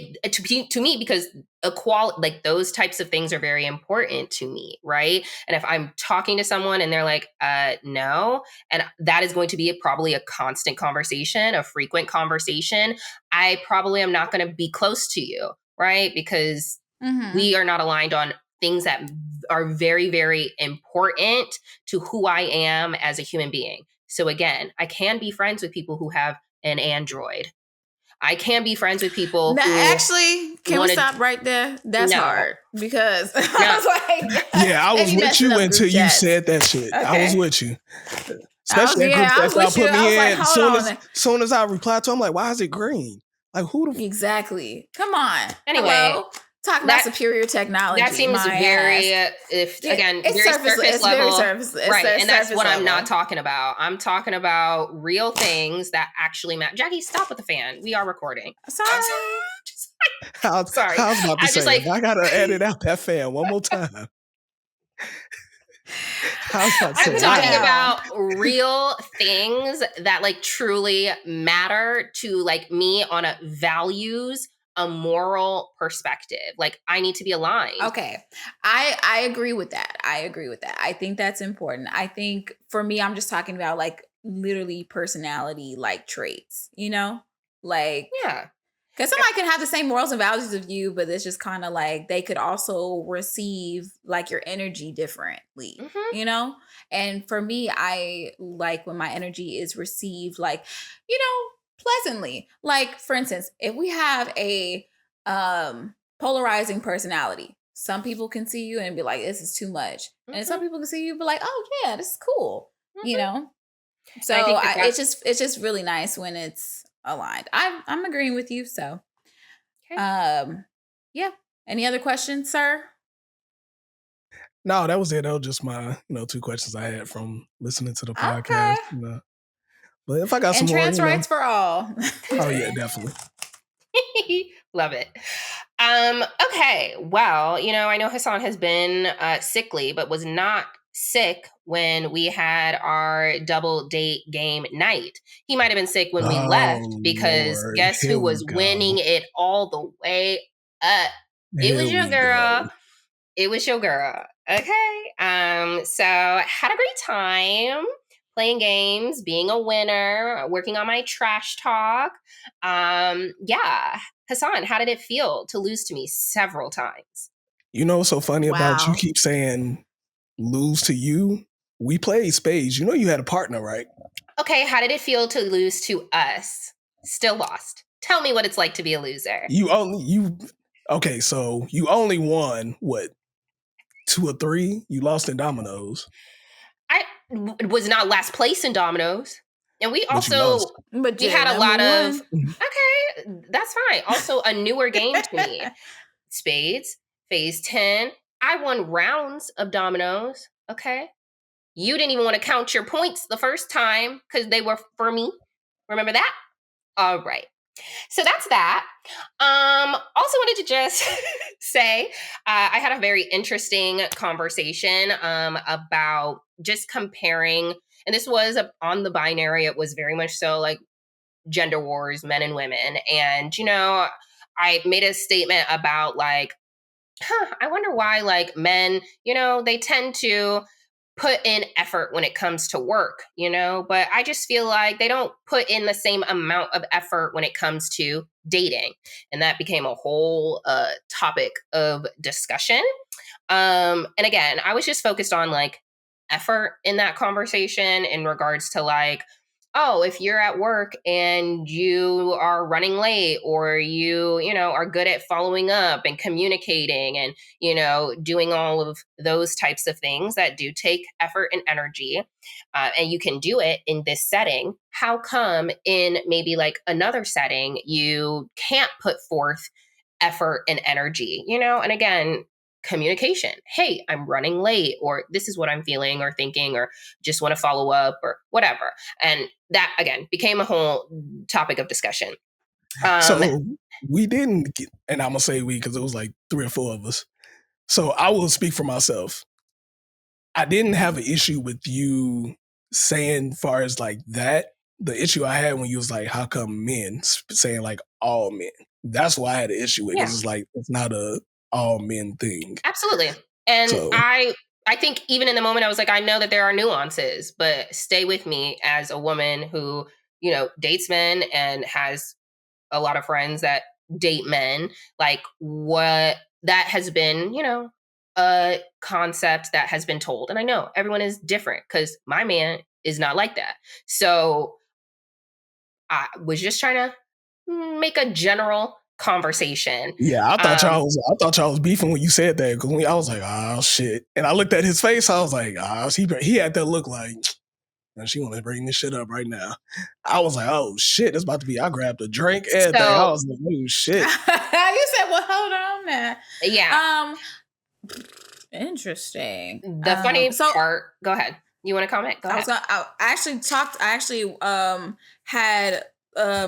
C: to me, because equality, like those types of things are very important to me, right? And if I'm talking to someone and they're like, no, and that is going to be probably a constant conversation, a frequent conversation, I probably am not going to be close to you, right? Because
B: Mhm.
C: we are not aligned on things that are very, very important to who I am as a human being. So again, I can be friends with people who have an Android. I can be friends with people
B: Now,
C: who
B: actually, can we
C: want to.
B: stop right there? That's
C: No,
B: hard because I
C: no.
B: was like,
D: Yeah, I
B: they
D: was
B: be
D: with
B: messing
D: you
B: up
D: until
B: group
D: you
B: chats.
D: said that shit. I was
B: Okay.
D: with you. Especially that group
B: I
D: text
B: was
D: y'all
B: with you.
D: put
B: I was
D: me
B: like,
D: in.
B: hold on.
D: Soon as I replied to him, I'm like, why is it green? Like who the
B: Exactly. Come on.
C: Anyway,
B: Hello. Talk about
C: that
B: superior
C: that
B: technology.
C: seems
B: My
C: very,
B: ass.
C: if
B: Yeah,
C: again,
B: it's
C: very
B: surface.
C: surface
B: It's very
C: level,
B: surface. It's
C: right? And that's
B: surface
C: what I'm not
B: level.
C: talking about. I'm talking about real things that actually matter. Jackie, stop with the fan. We are recording. I'm sorry.
B: Sorry.
C: Just sorry.
D: I was about to
C: I'm just
D: say,
C: like,
D: if I gotta edit out that fan one more time. I was about to
C: I'm
D: say,
B: Put it
C: talking
D: wow.
B: down.
C: about real things that like truly matter to like me on a values, a moral perspective. Like I need to be aligned.
B: Okay. I agree with that. I agree with that. I think that's important. I think for me, I'm just talking about like literally personality like traits, you know? Like
C: Yeah.
B: because somebody can have the same morals and values of you, but it's just kind of like they could also receive like your energy differently,
C: Hmm.
B: you know? And for me, I like when my energy is received like, you know, pleasantly. Like for instance, if we have a polarizing personality, some people can see you and be like, this is too much. And some
C: Hmm.
B: people can see you and be like, oh yeah, this is cool, you
C: Hmm.
B: know? So
C: And I think that
B: it's just really nice when it's aligned. I'm agreeing with you. So
C: okay.
B: um yeah. Any other questions, sir?
D: No, that was it. That was just my, two questions I had from listening to the
B: Okay.
D: podcast. But if I got
B: And
D: some more,
B: trans rights for all.
D: oh yeah, definitely.
C: Love it. Okay. Well, I know Hassan has been sickly, but was not sick when we had our double date game night. He might have been sick when we
D: Oh
C: left because
D: Lord,
C: guess
D: here
C: who
D: we
C: was winning
D: go.
C: it all the way up? It
D: Here
C: was your
D: we go.
C: girl. It was your girl. Okay. So had a great time playing games, being a winner, working on my trash talk. Yeah. Hassan, how did it feel to lose to me several times?
D: You know what's so funny about you
B: Wow.
D: keep saying lose to you? We played spades. You know you had a partner, right?
C: Okay, how did it feel to lose to us? Still lost. Tell me what it's like to be a loser.
D: Okay, so you only won what, 2 or 3? You lost in dominoes,
C: I was not last place in dominoes. And we
D: but you lost.
C: also
B: But
C: we
B: you're
C: had a
B: number
C: lot of
B: one.
C: okay, that's fine. Also a newer game to me. Spades, phase 10. I won rounds of dominoes. Okay. You didn't even want to count your points the first time because they were for me. Remember that? All right. So that's that. Also wanted to just say I had a very interesting conversation about just comparing, and this was on the binary. It was very much so like gender wars, men and women. And, I made a statement about like, I wonder why like men, they tend to put in effort when it comes to work, but I just feel like they don't put in the same amount of effort when it comes to dating. And that became a whole topic of discussion. And again, I was just focused on like effort in that conversation in regards to like, oh, if you're at work and you are running late, or you know, are good at following up and communicating and, you know, doing all of those types of things that do take effort and energy, and you can do it in this setting, how come in maybe like another setting you can't put forth effort and energy, you know? And again, communication. Hey, I'm running late, or this is what I'm feeling or thinking, or just want to follow up, or whatever. And that again became a whole topic of discussion.
D: So we didn't get, and I'm gonna say we because it was like 3 or 4 of us. So I will speak for myself. I didn't have an issue with you saying far as like that. The issue I had when you was like, how come men, saying like all men. That's why I had an issue with, because it's like, it's not a all men thing.
C: Absolutely. And
D: So
C: I think even in the moment I was like, I know that there are nuances, but stay with me as a woman who, you know, dates men and has a lot of friends that date men, like what that has been, you know, a concept that has been told. And I know everyone is different because my man is not like that. So I was just trying to make a general conversation.
D: yeah, I thought y'all was beefing when you said that, because I was like, oh shit. And I looked at his face, I was like, he had that look like, she want to bring this shit up right now. I was like, oh shit, it's about to be. I grabbed a drink, everything. I was like, oh shit.
B: You said, well, hold on now.
C: Yeah.
B: Interesting.
C: The funny part. Go ahead. You want to comment? Go ahead.
B: I actually had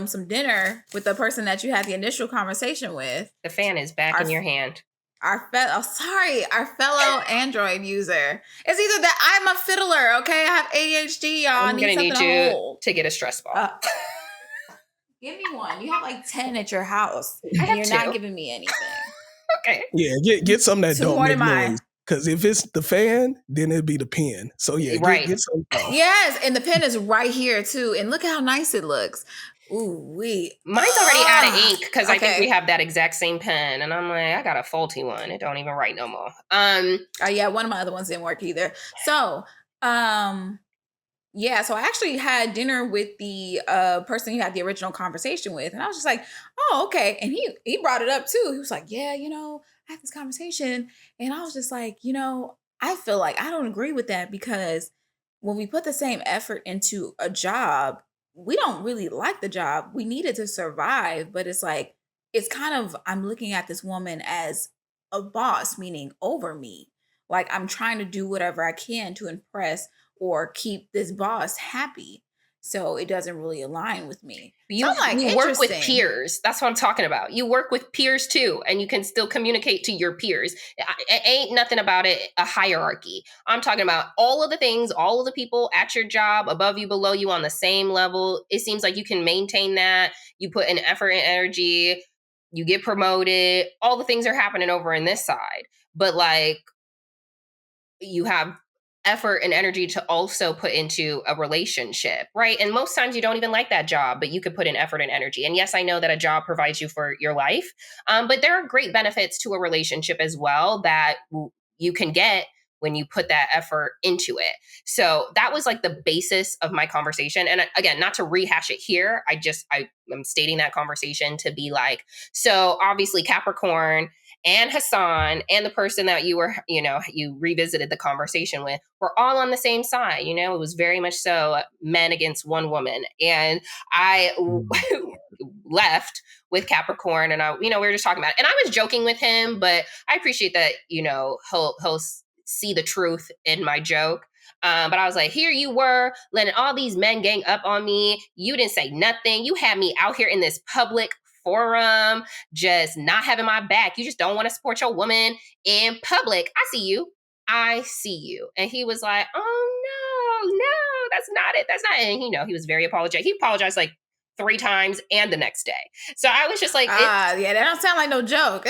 B: some dinner with the person that you had the initial conversation with.
C: The fan is back in your hand.
B: Our fellow Android user. It's either that I'm a fiddler, okay? I have ADHD, y'all.
C: I'm gonna need you to get a stress ball.
B: Give me one. You have like 10 at your house,
C: and
B: you're not giving me anything.
C: Okay.
D: Yeah, get something that don't make noise. Because if it's the fan, then it'd be the pen. So yeah, get something.
B: Yes, and the pen is right here too. And look how nice it looks. Ooh,
C: mine's already out of ink because I think we have that exact same pen, and I'm like, I got a faulty one. It don't even write no more.
B: Yeah, one of my other ones didn't work either. So, yeah, so I actually had dinner with the person you had the original conversation with, and I was just like, oh, okay. And he brought it up too. He was like, yeah, you know, I had this conversation, and I was just like, you know, I feel like I don't agree with that, because when we put the same effort into a job, we don't really like the job. We need it to survive, but it's like, it's kind of, I'm looking at this woman as a boss, meaning over me. Like I'm trying to do whatever I can to impress or keep this boss happy. So it doesn't really align with me.
C: You work with peers. That's what I'm talking about. You work with peers too, and you can still communicate to your peers. It ain't nothing about it a hierarchy. I'm talking about all of the things, all of the people at your job, above you, below you, on the same level. It seems like you can maintain that. You put in effort and energy. You get promoted. All the things are happening over in this side. But like, you have effort and energy to also put into a relationship, right? And most times you don't even like that job, but you could put in effort and energy. And yes, I know that a job provides you for your life, but there are great benefits to a relationship as well that you can get when you put that effort into it. So that was like the basis of my conversation. And again, not to rehash it here, I'm stating that conversation to be like, so obviously Capricorn and Hassan and the person that you were, you know, you revisited the conversation with, were all on the same side. You know, it was very much so men against one woman. And I left with Capricorn, and we were just talking about it. And I was joking with him, but I appreciate that, you know, he'll see the truth in my joke. But I was like, here you were letting all these men gang up on me. You didn't say nothing. You had me out here in this public forum, just not having my back. You just don't want to support your woman in public. I see you. And he was like, oh no, that's not it. That's not it. And he was very apologetic. He apologized like 3 times and the next day. So I was just like,
B: yeah, that don't sound like no joke.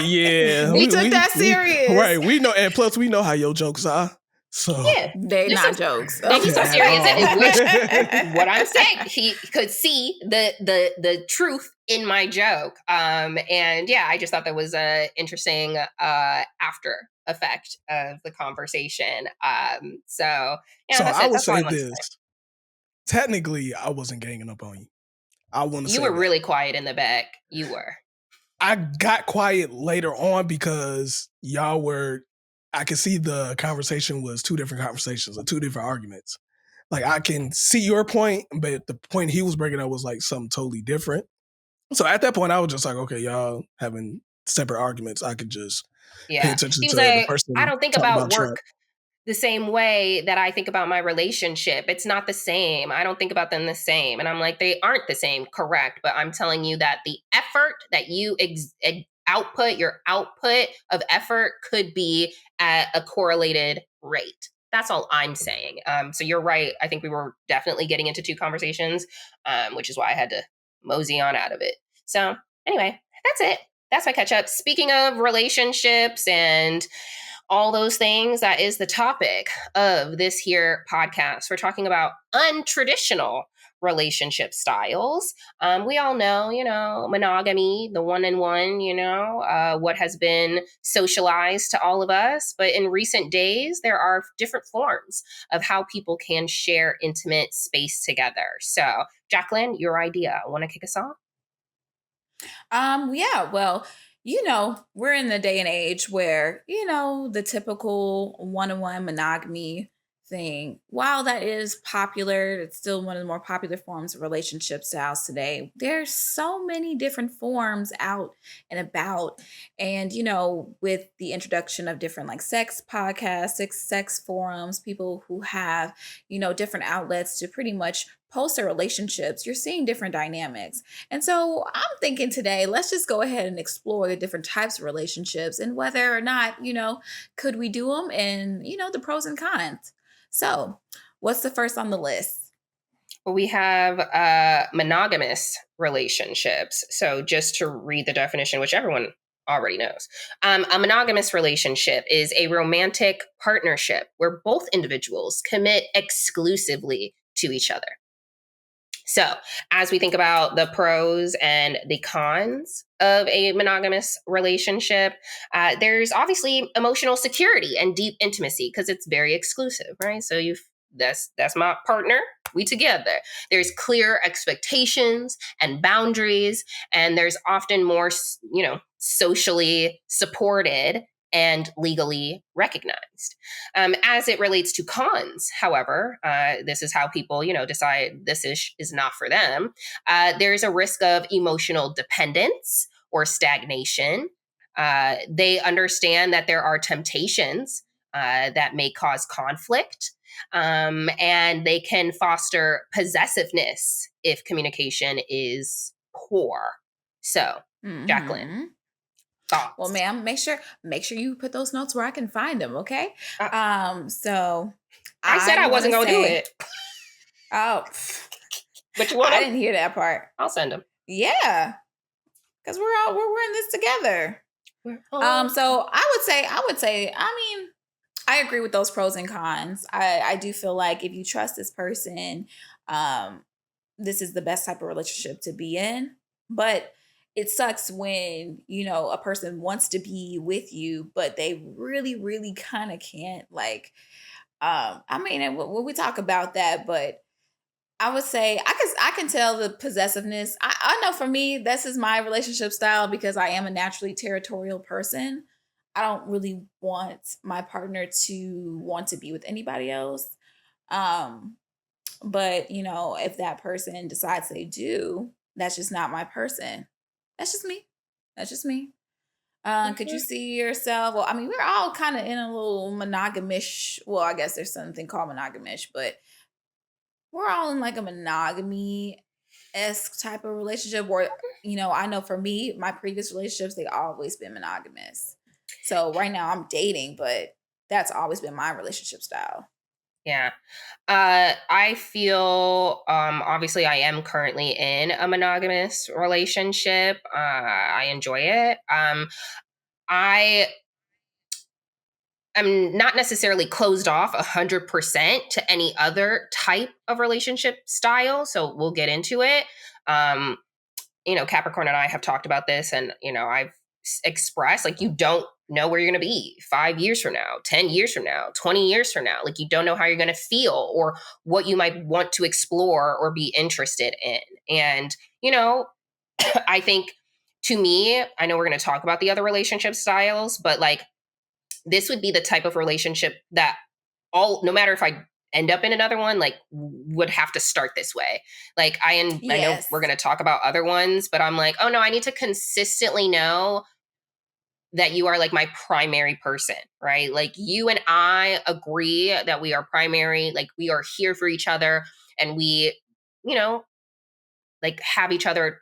D: Yeah,
B: we took that serious.
D: Right. We know, and plus we know how your jokes are. So
C: Yeah.
B: They're
C: There's
B: not
C: some
B: jokes.
C: there's just some
D: at
C: serious
D: all.
C: which what I'm saying, he could see the truth in my joke. And yeah, I just thought that was a interesting after effect of the conversation. So yeah,
D: So I would
C: that's all I
D: say
C: want to say.
D: this. Technically, I wasn't ganging up on you. I want to
C: You
D: say
C: were
D: that.
C: really quiet in the back. You were.
D: I got quiet later on because y'all were, I could see the conversation was two different conversations or two different arguments. Like I can see your point, but the point he was bringing up was like something totally different. So at that point, I was just like, okay, y'all having separate arguments. I could just pay
C: Yeah.
D: attention
C: He was
D: to the
C: like, I
D: person
C: don't think
D: talking
C: about
D: about Trump.
C: work the same way that I think about my relationship. It's not the same. I don't think about them the same. And I'm like, they aren't the same, correct? But I'm telling you that the effort that you output, your output of effort could be at a correlated rate. That's all I'm saying. So you're right. I think we were definitely getting into two conversations, which is why I had to mosey on out of it. So anyway, that's it. That's my catch up. Speaking of relationships and all those things, that is the topic of this here podcast. We're talking about untraditional relationship styles. We all know, monogamy, the one and one, what has been socialized to all of us. But in recent days, there are different forms of how people can share intimate space together. So, Jacqueline, your idea. Want to kick us off?
B: Yeah, well, we're in the day and age where, the typical one-on-one monogamy thing, while that is popular, it's still one of the more popular forms of relationship styles today. There's so many different forms out and about. And, with the introduction of different like sex podcasts, sex forums, people who have, different outlets to pretty much post their relationships, you're seeing different dynamics. And so I'm thinking today, let's just go ahead and explore the different types of relationships and whether or not, could we do them and, the pros and cons. So, what's the first on the list?
C: Well, we have monogamous relationships. So, just to read the definition, which everyone already knows, a monogamous relationship is a romantic partnership where both individuals commit exclusively to each other. So, as we think about the pros and the cons of a monogamous relationship, there's obviously emotional security and deep intimacy because it's very exclusive, right? So that's my partner. We together. There's clear expectations and boundaries, and there's often more, socially supported and legally recognized. As it relates to cons, however, this is how people, decide this is not for them. There's a risk of emotional dependence or stagnation. They understand that there are temptations that may cause conflict, and they can foster possessiveness if communication is poor. So, Jacqueline, thoughts?
B: Well, ma'am, make sure you put those notes where I can find them, okay? So
C: I said I wasn't gonna do it.
B: Oh,
C: but you want
B: I didn't hear that part.
C: I'll send them.
B: Yeah, because we're in this together. So I would say, I mean, I agree with those pros and cons. I do feel like if you trust this person, this is the best type of relationship to be in. But it sucks when, a person wants to be with you, but they really, really kind of can't. Like, I mean, and when we talk about that, but I would say I can tell the possessiveness. I know for me, this is my relationship style because I am a naturally territorial person. I don't really want my partner to want to be with anybody else. Um, but if that person decides they do, that's just not my person. That's just me. That's just me. Could you see yourself? Well, I mean, we're all kind of in a little monogamish. Well, I guess there's something called monogamish, but we're all in like a monogamy esque type of relationship where, I know for me, my previous relationships, they always been monogamous. So right now I'm dating, but that's always been my relationship style.
C: Yeah. I feel obviously I am currently in a monogamous relationship. I enjoy it. I I'm not necessarily closed off 100% to any other type of relationship style. So we'll get into it. Capricorn and I have talked about this, and, I've expressed, like, you don't know where you're going to be 5 years from now, 10 years from now, 20 years from now. Like, you don't know how you're going to feel or what you might want to explore or be interested in. And, I think, to me, I know we're going to talk about the other relationship styles, but like, this would be the type of relationship that no matter if I end up in another one, like, would have to start this way. Like, I know
B: Yes.
C: we're going to talk about other ones, but I'm like, oh no, I need to consistently know that you are like my primary person, right? Like, you and I agree that we are primary, like, we are here for each other, and we, like, have each other.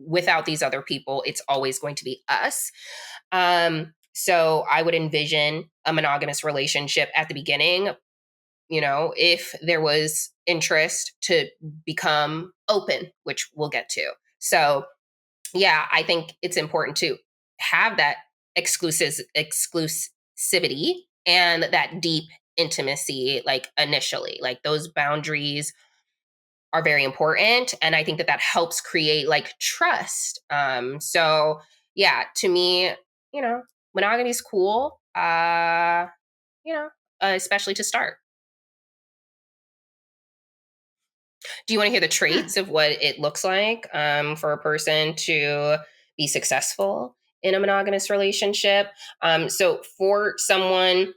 C: Without these other people, it's always going to be us. So I would envision a monogamous relationship at the beginning, if there was interest to become open, which we'll get to. So yeah, I think it's important to have that exclusivity and that deep intimacy, like, initially. Like, those boundaries are very important, and I think that helps create, like, trust. So yeah, to me, monogamy is cool, especially to start. Do you want to hear the traits of what it looks like for a person to be successful in a monogamous relationship? So for someone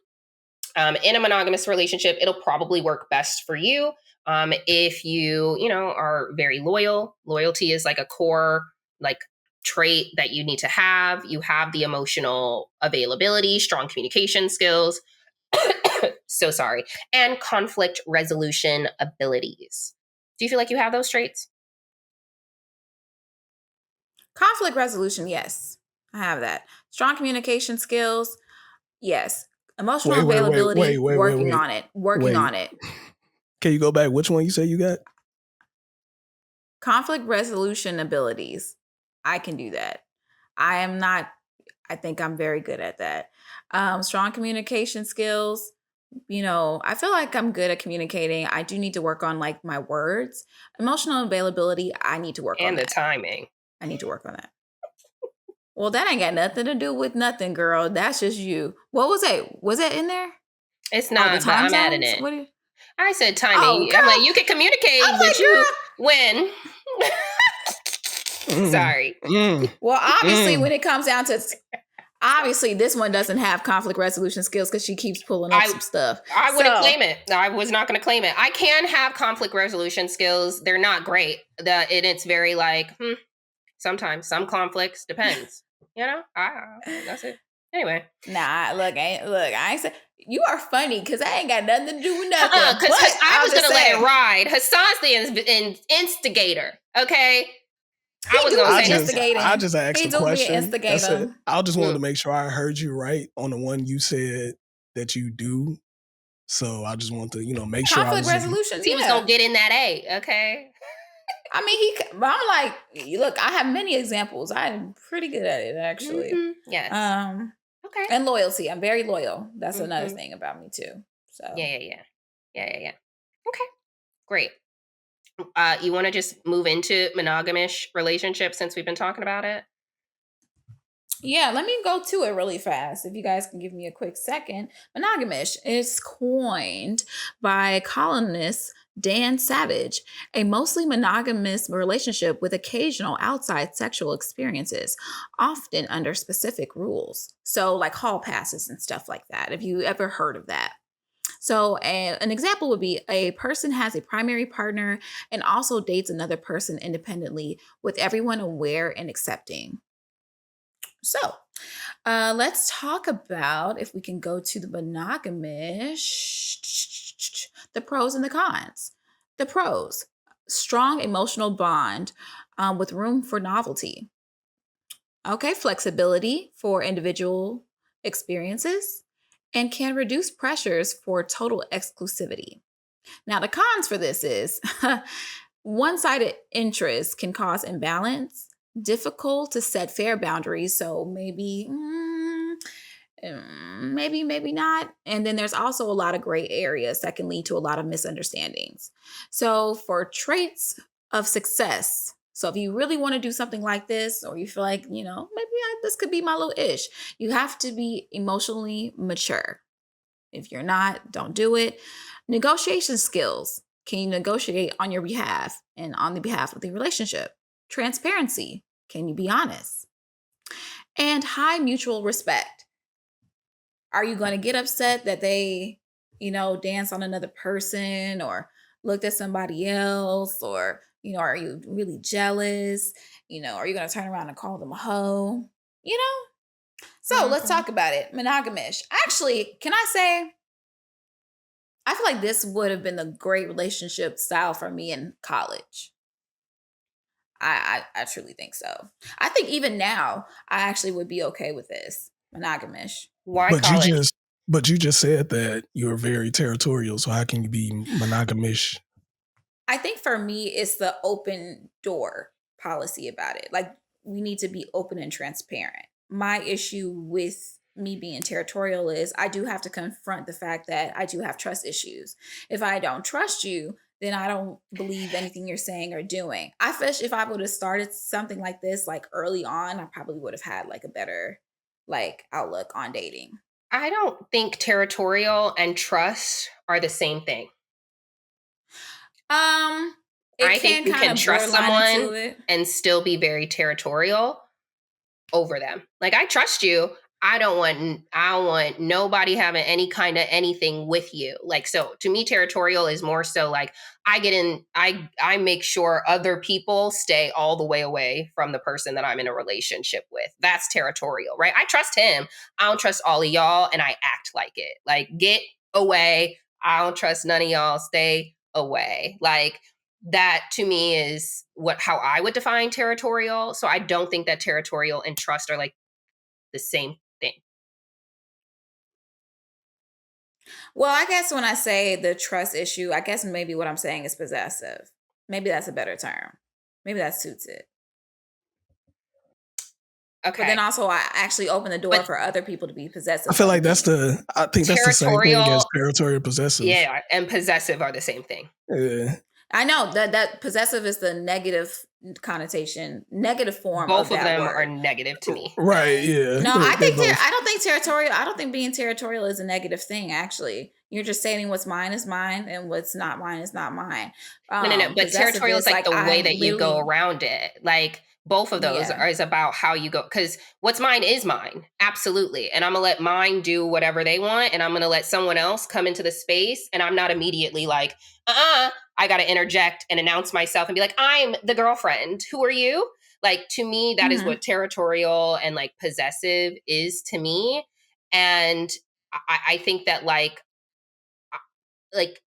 C: in a monogamous relationship, it'll probably work best for you if you, are very loyal. Loyalty is like a core, like, trait that you need to have. You have the emotional availability, strong communication skills. So sorry. And conflict resolution abilities. Do you feel like you have those traits?
B: Conflict resolution, yes. I have that. Strong communication skills, yes. Emotional availability, working on it. Working on it.
D: Can you go back? Which one you say you got?
B: Conflict resolution abilities. I can do that. I think I'm very good at that. Strong communication skills. I feel like I'm good at communicating. I do need to work on, like, my words. Emotional availability, I need to work on
C: And the
B: that.
C: timing.
B: I need to work on that. Well, that ain't got nothing to do with nothing, girl. That's just you. What was that? Was that in there?
C: It's not, but I'm adding it.
B: What
C: I said timing.
B: Oh,
C: I'm like, you can communicate, but you win. Sorry.
B: Well, obviously, when it comes down to, obviously, this one doesn't have conflict resolution skills because she keeps pulling up some stuff.
C: I wouldn't claim it. I was not going to claim it. I can have conflict resolution skills. They're not great. It's very like, sometimes some conflicts depends. That's it. Anyway.
B: Nah, look, I ain't say you are funny because I ain't got nothing to do with nothing.
C: Because I was gonna let it ride. Hassan's the instigator. Okay.
B: I
D: just asked a question. That's it. I just wanted to make sure I heard you right on the one you said that you do. So I just want to, make sure.
B: Conflict resolution.
C: He was gonna get in that A. Okay.
B: I mean, but I'm like, look, I have many examples. I'm pretty good at it, actually.
C: Mm-hmm. Yes. Okay.
B: And loyalty. I'm very loyal. That's another thing about me too. So
C: yeah. Okay. Great. You want to just move into monogamish relationships since we've been talking about it?
B: Yeah, let me go to it really fast. If you guys can give me a quick second. Monogamish is coined by columnist Dan Savage, a mostly monogamous relationship with occasional outside sexual experiences, often under specific rules. So like hall passes and stuff like that. Have you ever heard of that? So an example would be a person has a primary partner and also dates another person independently, with everyone aware and accepting. So let's talk about, if we can go to the monogamish, the pros and the cons. The pros: strong emotional bond with room for novelty. Okay, flexibility for individual experiences, and can reduce pressures for total exclusivity. Now, the cons for this is one-sided interest can cause imbalance, difficult to set fair boundaries. So maybe Maybe, maybe not. And then there's also a lot of gray areas that can lead to a lot of misunderstandings. So, for traits of success, so if you really want to do something like this, or you feel like, maybe this could be my little ish, you have to be emotionally mature. If you're not, don't do it. Negotiation skills. Can you negotiate on your behalf and on the behalf of the relationship? Transparency. Can you be honest? And high mutual respect. Are you going to get upset that they, dance on another person or looked at somebody else? Or, are you really jealous? Are you going to turn around and call them a hoe? You know? So let's talk about it. Monogamish. Actually, can I say, I feel like this would have been the great relationship style for me in college. I truly think so. I think even now, I actually would be okay with this. Monogamish.
C: Why
D: But
C: college?
D: you just said that you're very territorial. So how can you be monogamish?
B: I think for me, it's the open door policy about it. Like, we need to be open and transparent. My issue with me being territorial is I do have to confront the fact that I do have trust issues. If I don't trust you, then I don't believe anything you're saying or doing. I wish if I would have started something like this like early on, I probably would have had like a better like outlook on dating.
C: I don't think territorial and trust are the same thing. I think you can trust someone and still be very territorial over them. Like, I trust you. I don't want nobody having any kind of anything with you. Like, so to me, territorial is more so like I make sure other people stay all the way away from the person that I'm in a relationship with. That's territorial, right? I trust him. I don't trust all of y'all, and I act like it. Like, get away. I don't trust none of y'all. Stay away. Like, that to me is how I would define territorial. So I don't think that territorial and trust are like the same thing.
B: Well, I guess when I say the trust issue, I guess maybe what I'm saying is possessive. Maybe that's a better term. Maybe that suits it.
C: Okay.
B: But then also I actually open the door for other people to be possessive.
D: I feel like that's the same thing as territorial possessive.
C: Yeah, and possessive are the same thing.
D: Yeah.
B: I know that possessive is the negative connotation, negative form.
C: Both of them
B: word.
C: are negative to me.
D: Right. Yeah.
B: No, I don't think territorial. I don't think being territorial is a negative thing. Actually, you're just saying what's mine is mine and what's not mine is not mine.
C: No. But territorial is like the way that you go around it. Like, both of those is about how you go, because what's mine is mine. Absolutely. And I'm going to let mine do whatever they want. And I'm going to let someone else come into the space. And I'm not immediately like, I got to interject and announce myself and be like, I'm the girlfriend. Who are you? Like, to me, that is what territorial and like possessive is to me. And I think that like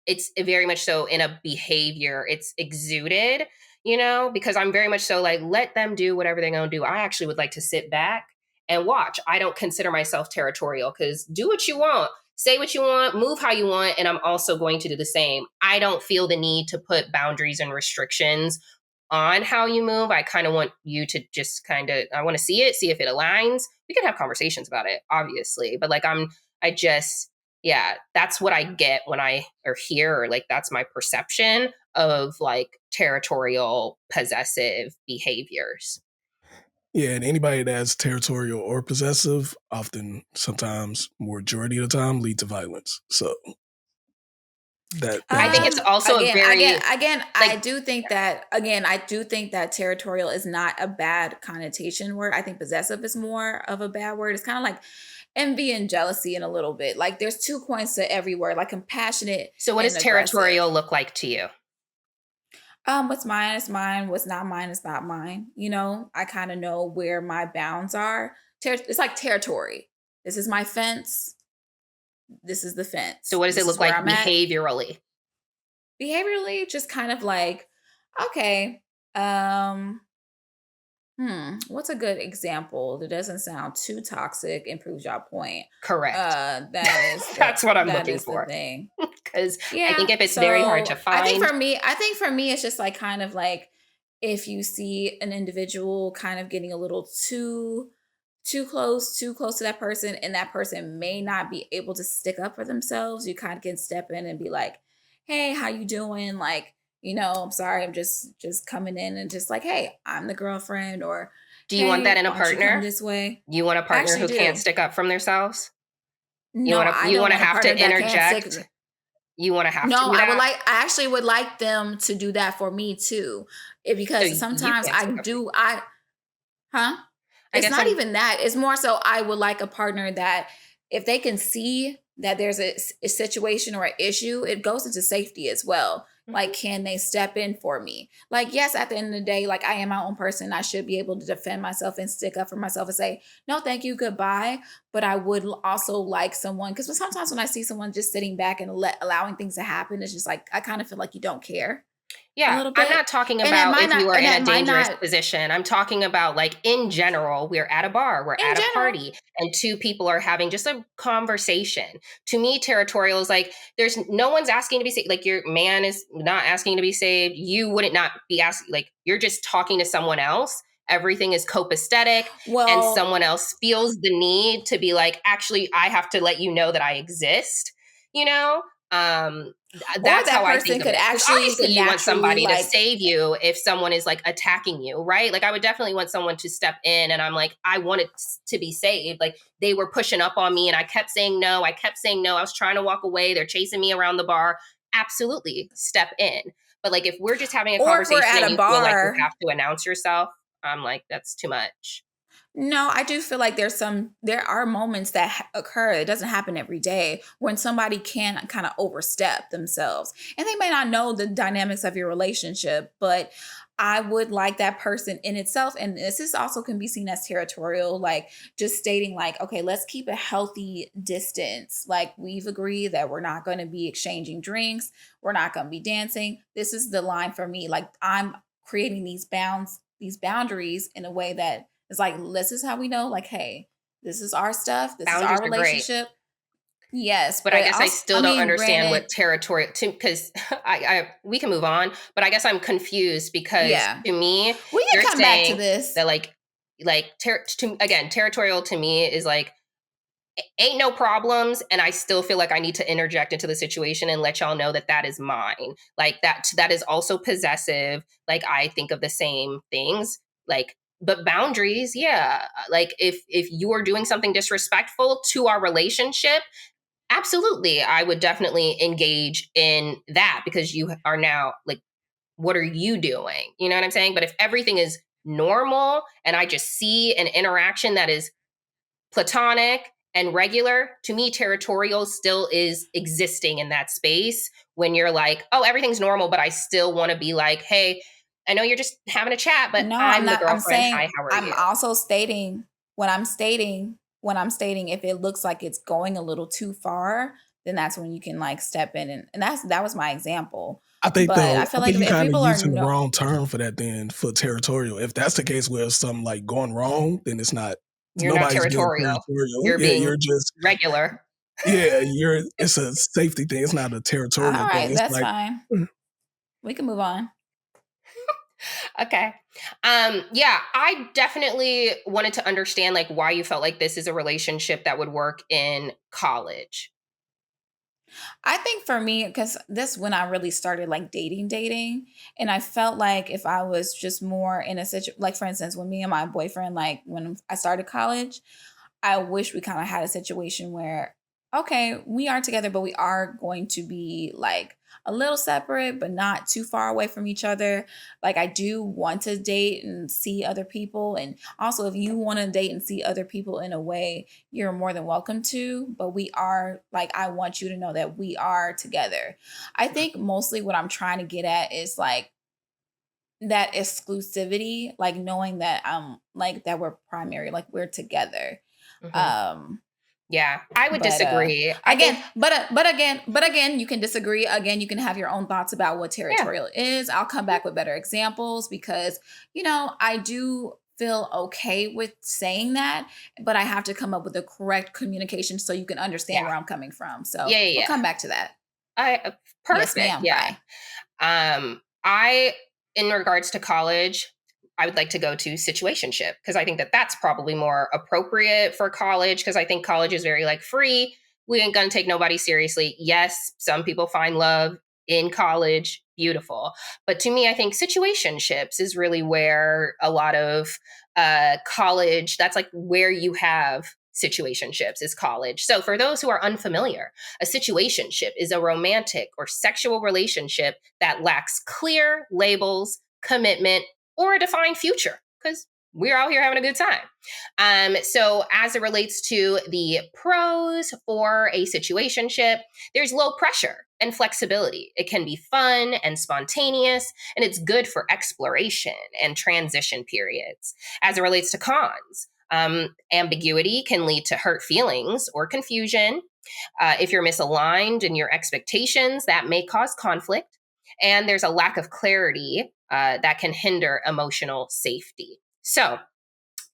C: it's very much so in a behavior, it's exuded, because I'm very much so like, let them do whatever they're going to do. I actually would like to sit back and watch. I don't consider myself territorial, because do what you want, say what you want, move how you want. And I'm also going to do the same. I don't feel the need to put boundaries and restrictions on how you move. I kind of want you to just I want to see if it aligns. We can have conversations about it, obviously. But like, that's what I get when I hear, or like, that's my perception of like territorial possessive behaviors.
D: Yeah, and anybody that's territorial or possessive often, sometimes, majority of the time, lead to violence. So
C: I think it's also
B: I do think that territorial is not a bad connotation word. I think possessive is more of a bad word. It's kind of like envy and jealousy in a little bit. Like, there's two coins to every word, like compassionate.
C: So what does territorial look like to you?
B: What's mine is mine. What's not mine is not mine. I kind of know where my bounds are. It's like territory. This is my fence. This is the fence.
C: So what does it look like behaviorally?
B: Behaviorally, just kind of like, okay, what's a good example that doesn't sound too toxic and proves your point?
C: Correct.
B: That's
C: what I'm looking for. Because I think if it's very hard to find.
B: I think for me, it's just like kind of like if you see an individual kind of getting a little too too close to that person, and that person may not be able to stick up for themselves, you kind of can step in and be like, "Hey, how you doing? Like, I'm sorry, I'm just coming in and just like, hey, I'm the girlfriend," or
C: Do you want that
B: "Hey,
C: in a
B: why don't you come
C: partner?
B: this way?"
C: You want a
B: I
C: partner
B: actually
C: who can't
B: do.
C: stick up from themselves? You
B: No,
C: want to
B: I
C: you
B: don't
C: want to
B: want a
C: have
B: partner
C: to
B: that can't stick.
C: interject? You want to have to
B: No,
C: do that?
B: I actually would like them to do that for me too.
C: So
B: Because
C: you
B: sometimes
C: can't stick up.
B: huh?
C: I
B: It's
C: guess
B: not
C: I'm
B: even that. It's more so I would like a partner that if they can see that there's a situation or an issue, it goes into safety as well. Like,
C: Mhm.
B: can they step in for me? Like, yes, at the end of the day, like I am my own person. I should be able to defend myself and stick up for myself and say, no, thank you, goodbye. But I would also like someone, because sometimes when I see someone just sitting back and allowing things to happen, it's just like, I kind of feel like you don't care a
C: Yeah,
B: little
C: I'm
B: bit.
C: not talking about if you are
B: And
C: in
B: that
C: a
B: might
C: dangerous
B: not,
C: position. I'm talking about like in general, we're at a bar, we're
B: in
C: at a
B: general.
C: party, and two people are having just a conversation. To me, territorial is like there's no one's asking to be saved. Like your man is not asking to be saved. You wouldn't not be asking. Like you're just talking to someone else. Everything is copacetic, and
B: Well,
C: someone else feels the need to be like, actually, I have to let you know that I exist. You know,
B: or
C: that's how
B: that
C: I think
B: person
C: of
B: could
C: it. Because
B: actually
C: obviously,
B: could
C: you want
B: naturally
C: somebody to
B: like,
C: save you if someone is like attacking you, right? Like, I would definitely want someone to step in, and I'm like, I wanted to be saved. Like, they were pushing up on me, and I kept saying no. I kept saying no. I was trying to walk away. They're chasing me around the bar. Absolutely, step in. But like, if we're just having a
B: or if we're
C: conversation
B: at
C: and
B: a
C: you feel like you
B: bar.
C: have to announce yourself, I'm like, that's too much.
B: No, I do feel like there are moments that occur. It doesn't happen every day when somebody can kind of overstep themselves, and they may not know the dynamics of your relationship, but I would like that person in itself. And this is also can be seen as territorial, like just stating like, okay, let's keep a healthy distance. Like we've agreed that we're not going to be exchanging drinks. We're not going to be dancing. This is the line for me. Like I'm creating these boundaries in a way that it's like, this is how we know, like, hey, this is our stuff. This is
C: Boundaries
B: our
C: are great.
B: relationship. Yes,
C: But I
B: but
C: guess I
B: also, I
C: still don't
B: mean,
C: understand
B: granted,
C: what territorial to because I we can move on, but I guess I'm confused because
B: yeah,
C: to me,
B: we
C: you're
B: can come back to
C: saying
B: this.
C: that again, territorial to me is like ain't no problems, and I still feel like I need to interject into the situation and let y'all know that that is mine. Like that is also possessive. Like I think of the same things. Like but boundaries, yeah. Like if you are doing something disrespectful to our relationship, absolutely, I would definitely engage in that because you are now like, what are you doing? You know what I'm saying? But if everything is normal and I just see an interaction that is platonic and regular, to me, territorial still is existing in that space when you're like, oh, everything's normal, but I still want to be like, hey, I know you're just having a chat, but
B: No, I'm
C: I'm the
B: not. I'm
C: girlfriend.
B: saying
C: Hi, how are
B: I'm
C: you?
B: also stating when I'm stating if it looks like it's going a little too far, then that's when you can like step in and that was my example.
D: I think
B: But I
D: though, I
B: feel like
D: think you
B: if
D: kind of
B: people are
D: using the
B: no,
D: wrong term for that then for territorial. If that's the case where it's something like going wrong, then it's not.
C: You're not
D: Nobody's being
C: territorial.
D: territorial.
C: You're
D: Yeah,
C: being
D: you're just
C: regular.
D: you're. It's a safety thing. It's not a
B: all
D: territorial thing.
B: right,
D: It's
B: that's
D: like
B: fine. We can move on.
C: Okay. Yeah, I definitely wanted to understand like why you felt like this is a relationship that would work in college.
B: I think for me, because this when I really started like dating, and I felt like if I was just more in a situation, like for instance, when me and my boyfriend, like when I started college, I wish we kind of had a situation where, okay, we are together, but we are going to be like a little separate, but not too far away from each other. Like, I do want to date and see other people. And also, if you want to date and see other people in a way, you're more than welcome to. But we are, like, I want you to know that we are together. I think mostly what I'm trying to get at is like, that exclusivity, like knowing that like that we're primary, like we're together.
C: Mhm.
B: Um,
C: Yeah, I would
B: but
C: disagree. I
B: again,
C: think,
B: but again, you can disagree. Again, you can have your own thoughts about what
C: yeah,
B: territorial is. I'll come back with better examples because I do feel okay with saying that, but I have to come up with the correct communication so you can understand
C: yeah,
B: where I'm coming from. So
C: yeah, yeah,
B: we'll
C: yeah.
B: come back to that. Yes,
C: Perfect.
B: ma'am.
C: Yeah.
B: Bye.
C: I, in regards to college, I would like to go to situationship, because I think that that's probably more appropriate for college, because I think college is very like free. We ain't gonna take nobody seriously. Yes, some people find love in college, beautiful. But to me, I think situationships is really where a lot of college, that's like where you have situationships, is college. So for those who are unfamiliar, a situationship is a romantic or sexual relationship that lacks clear labels, commitment, or a defined future, because we're out here having a good time. So as it relates to the pros for a situationship, there's low pressure and flexibility. It can be fun and spontaneous, and it's good for exploration and transition periods. As it relates to cons, ambiguity can lead to hurt feelings or confusion. If you're misaligned in your expectations, that may cause conflict. And there's a lack of clarity that can hinder emotional safety. So,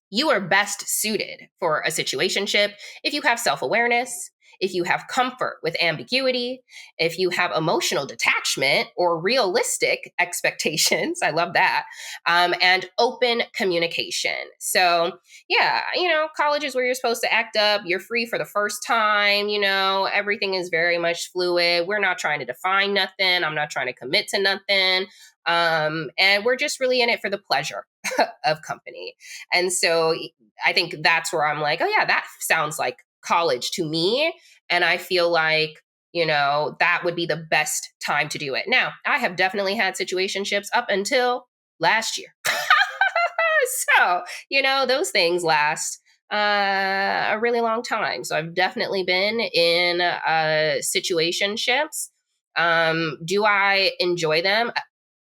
C: you are best suited for a situationship if you have self-awareness, if you have comfort with ambiguity, if you have emotional detachment or realistic expectations. I love that. And open communication. So, yeah, college is where you're supposed to act up. You're free for the first time. Everything is very much fluid. We're not trying to define nothing. I'm not trying to commit to nothing. And we're just really in it for the pleasure of company. And so I think that's where I'm like, oh yeah, that sounds like college to me. And I feel like, that would be the best time to do it. Now, I have definitely had situationships up until last year. So, those things last a really long time. So I've definitely been in situationships. Do I enjoy them?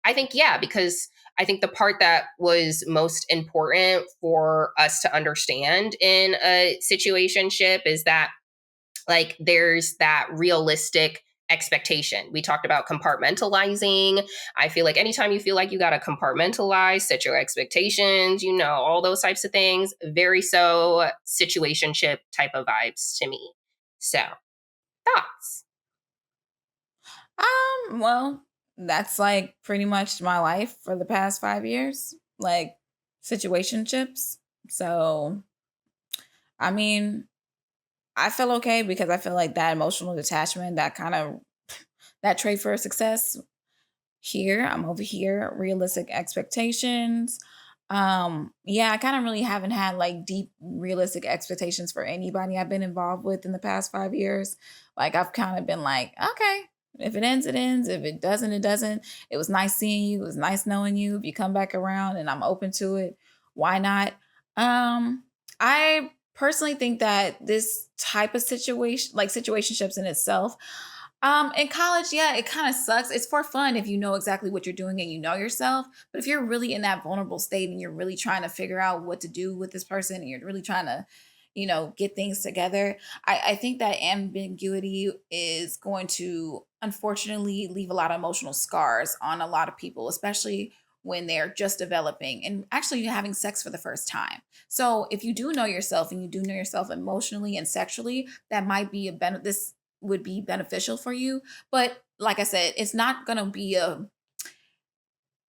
C: I think, yeah, because I think the part that was most important for us to understand in a situationship is that, like, there's that realistic expectation. We talked about compartmentalizing. I feel like anytime you feel like you got to compartmentalize, set your expectations, all those types of things, very so situationship type of vibes to me. So, thoughts?
B: Well, that's like pretty much my life for the past 5 years, like situationships. So, I mean, I feel okay because I feel like that emotional detachment, that trait for success here, I'm over here, realistic expectations. Yeah, I kind of really haven't had like deep realistic expectations for anybody I've been involved with in the past 5 years. Like I've kind of been like, okay, if it ends, it ends. If it doesn't, it doesn't. It was nice seeing you. It was nice knowing you. If you come back around and I'm open to it, why not? I personally think that this type of situation, like situationships in itself, in college, yeah, it kind of sucks. It's for fun if you know exactly what you're doing and you know yourself. But if you're really in that vulnerable state and you're really trying to figure out what to do with this person and you're really trying to, get things together, I think that ambiguity is going to unfortunately leave a lot of emotional scars on a lot of people, especially when they're just developing and actually having sex for the first time. So if you do know yourself and you do know yourself emotionally and sexually, that might be this would be beneficial for you. But like I said, it's not going to be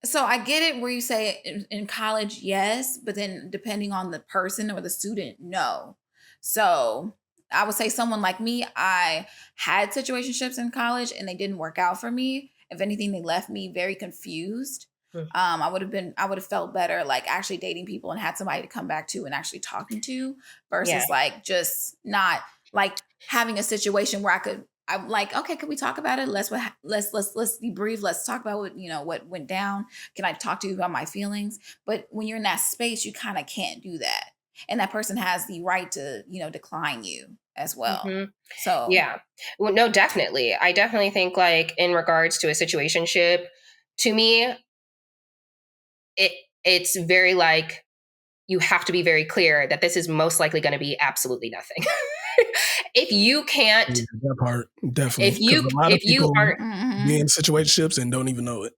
B: so I get it where you say in college, yes, but then depending on the person or the student, no. So I would say someone like me, I had situationships in college and they didn't work out for me. If anything, they left me very confused. I would have felt better like actually dating people and had somebody to come back to and actually talking to versus
C: Yeah.
B: like just not like having a situation where I'm like, okay, can we talk about it? Let's debrief. Let's talk about what went down. Can I talk to you about my feelings? But when you're in that space, you kind of can't do that, and that person has the right to decline you as well.
C: Mhm.
B: So
C: Yeah. Well, no, definitely. I definitely think, like, in regards to a situationship, to me, it's very like you have to be very clear that this is most likely going to be absolutely nothing. If you can't,
D: Yeah, that part definitely,
C: if
D: because
C: you
D: a lot of
C: if you
D: people
C: aren't
D: be in situationships and don't even know it.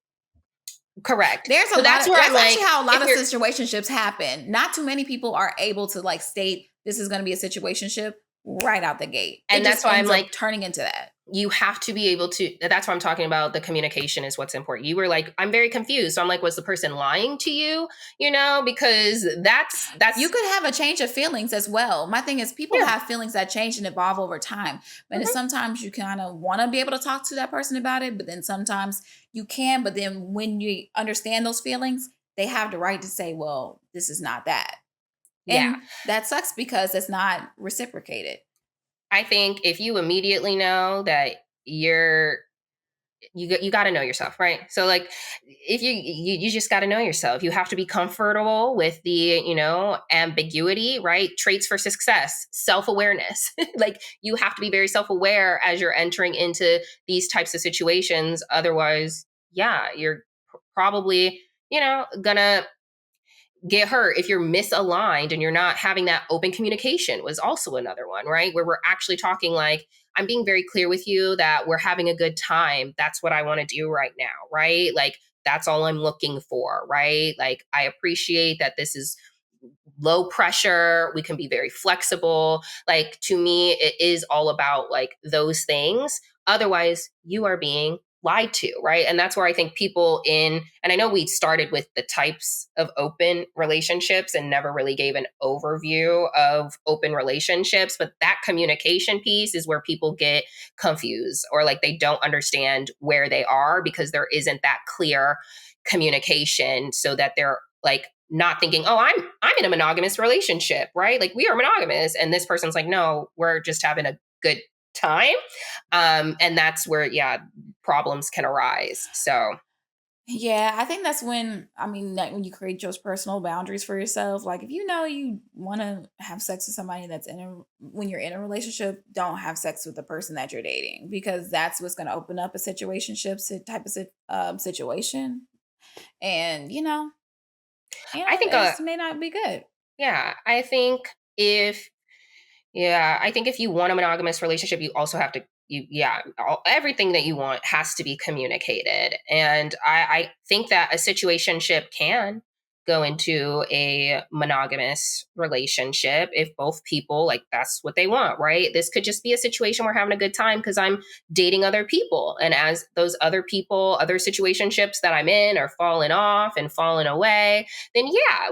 C: correct,
B: there's a
C: so
B: lot
C: that's
B: of
C: where
B: that's
C: I'm like,
B: actually how a lot
C: if
B: of
C: you're
B: situationships happen. Not too many people are able to like state this is going to be a situationship right out the gate. It
C: and
B: just
C: that's why I'm
B: ends
C: like,
B: up turning into that.
C: you have to be able to, that's what I'm talking about. The communication is what's important. You were like, I'm very confused. So I'm like, was the person lying to you? Because that's
B: you could have a change of feelings as well. My thing is, people
C: Yeah.
B: have feelings that change and evolve over time. And sometimes you kind of want to be able to talk to that person about it, but then sometimes you can. But then when you understand those feelings, they have the right to say, well, this is not that.
C: Yeah.
B: And that sucks because it's not reciprocated.
C: I think if you immediately know that you got to know yourself, right? So like, if you just got to know yourself. You have to be comfortable with the ambiguity, right? Traits for success, self-awareness. Like, you have to be very self-aware as you're entering into these types of situations. Otherwise, yeah, you're probably gonna get hurt if you're misaligned and you're not having that open communication. Was also another one, right? Where we're actually talking like, I'm being very clear with you that we're having a good time. That's what I want to do right now, right? Like, that's all I'm looking for, right? Like, I appreciate that this is low pressure. We can be very flexible. Like, to me, it is all about like those things. Otherwise, you are being lied to, right? And that's where I think and I know we started with the types of open relationships and never really gave an overview of open relationships, but that communication piece is where people get confused, or like they don't understand where they are because there isn't that clear communication, so that they're like not thinking, oh, I'm in a monogamous relationship, right? Like, we are monogamous, and this person's like, no, we're just having a good time. And that's where, problems can arise. So
B: Yeah, I think that's when, like when you create those personal boundaries for yourself. Like, if you know you want to have sex with somebody when you're in a relationship, don't have sex with the person that you're dating, because that's what's going to open up a situationship type of situation. And,
C: I think,
B: it just may not be good.
C: yeah, I think if, I think if you want a monogamous relationship, you also have to, everything that you want has to be communicated. And I think that a situationship can go into a monogamous relationship if both people, like, that's what they want, right? This could just be a situation where having a good time because I'm dating other people. And as those other people, other situationships that I'm in are falling off and falling away, then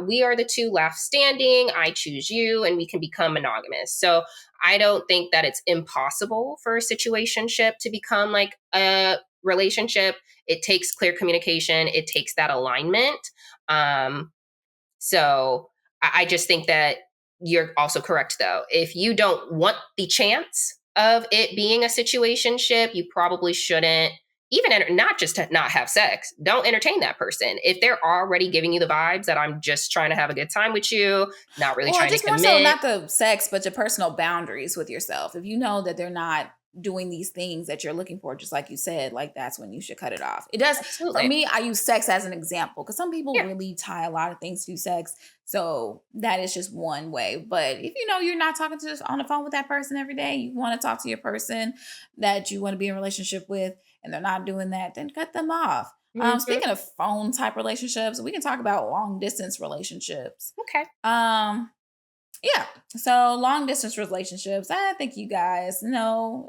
C: we are the two left standing. I choose you, and we can become monogamous. So I don't think that it's impossible for a situationship to become like a relationship. It takes clear communication. It takes that alignment. So I just think that you're also correct, though. If you don't want the chance of it being a situationship, you probably shouldn't even not just to not have sex. Don't entertain that person. If they're already giving you the vibes that I'm just trying to have a good time with you, not really
B: Well,
C: trying to
B: just more so
C: commit.
B: not the sex, but your personal boundaries with yourself. If you know that they're not doing these things that you're looking for, just like you said, like, that's when you should cut it off. It does. For
C: Absolutely.
B: me, I use sex as an example because some people
C: Yeah.
B: really tie a lot of things to sex. So that is just one way. But if you know you're not talking on the phone with that person every day, you want to talk to your person that you want to be in a relationship with, and they're not doing that, then cut them off.
C: Mhm.
B: Speaking of phone type relationships, we can talk about long distance relationships.
C: Okay.
B: Yeah. So long distance relationships, I think you guys know,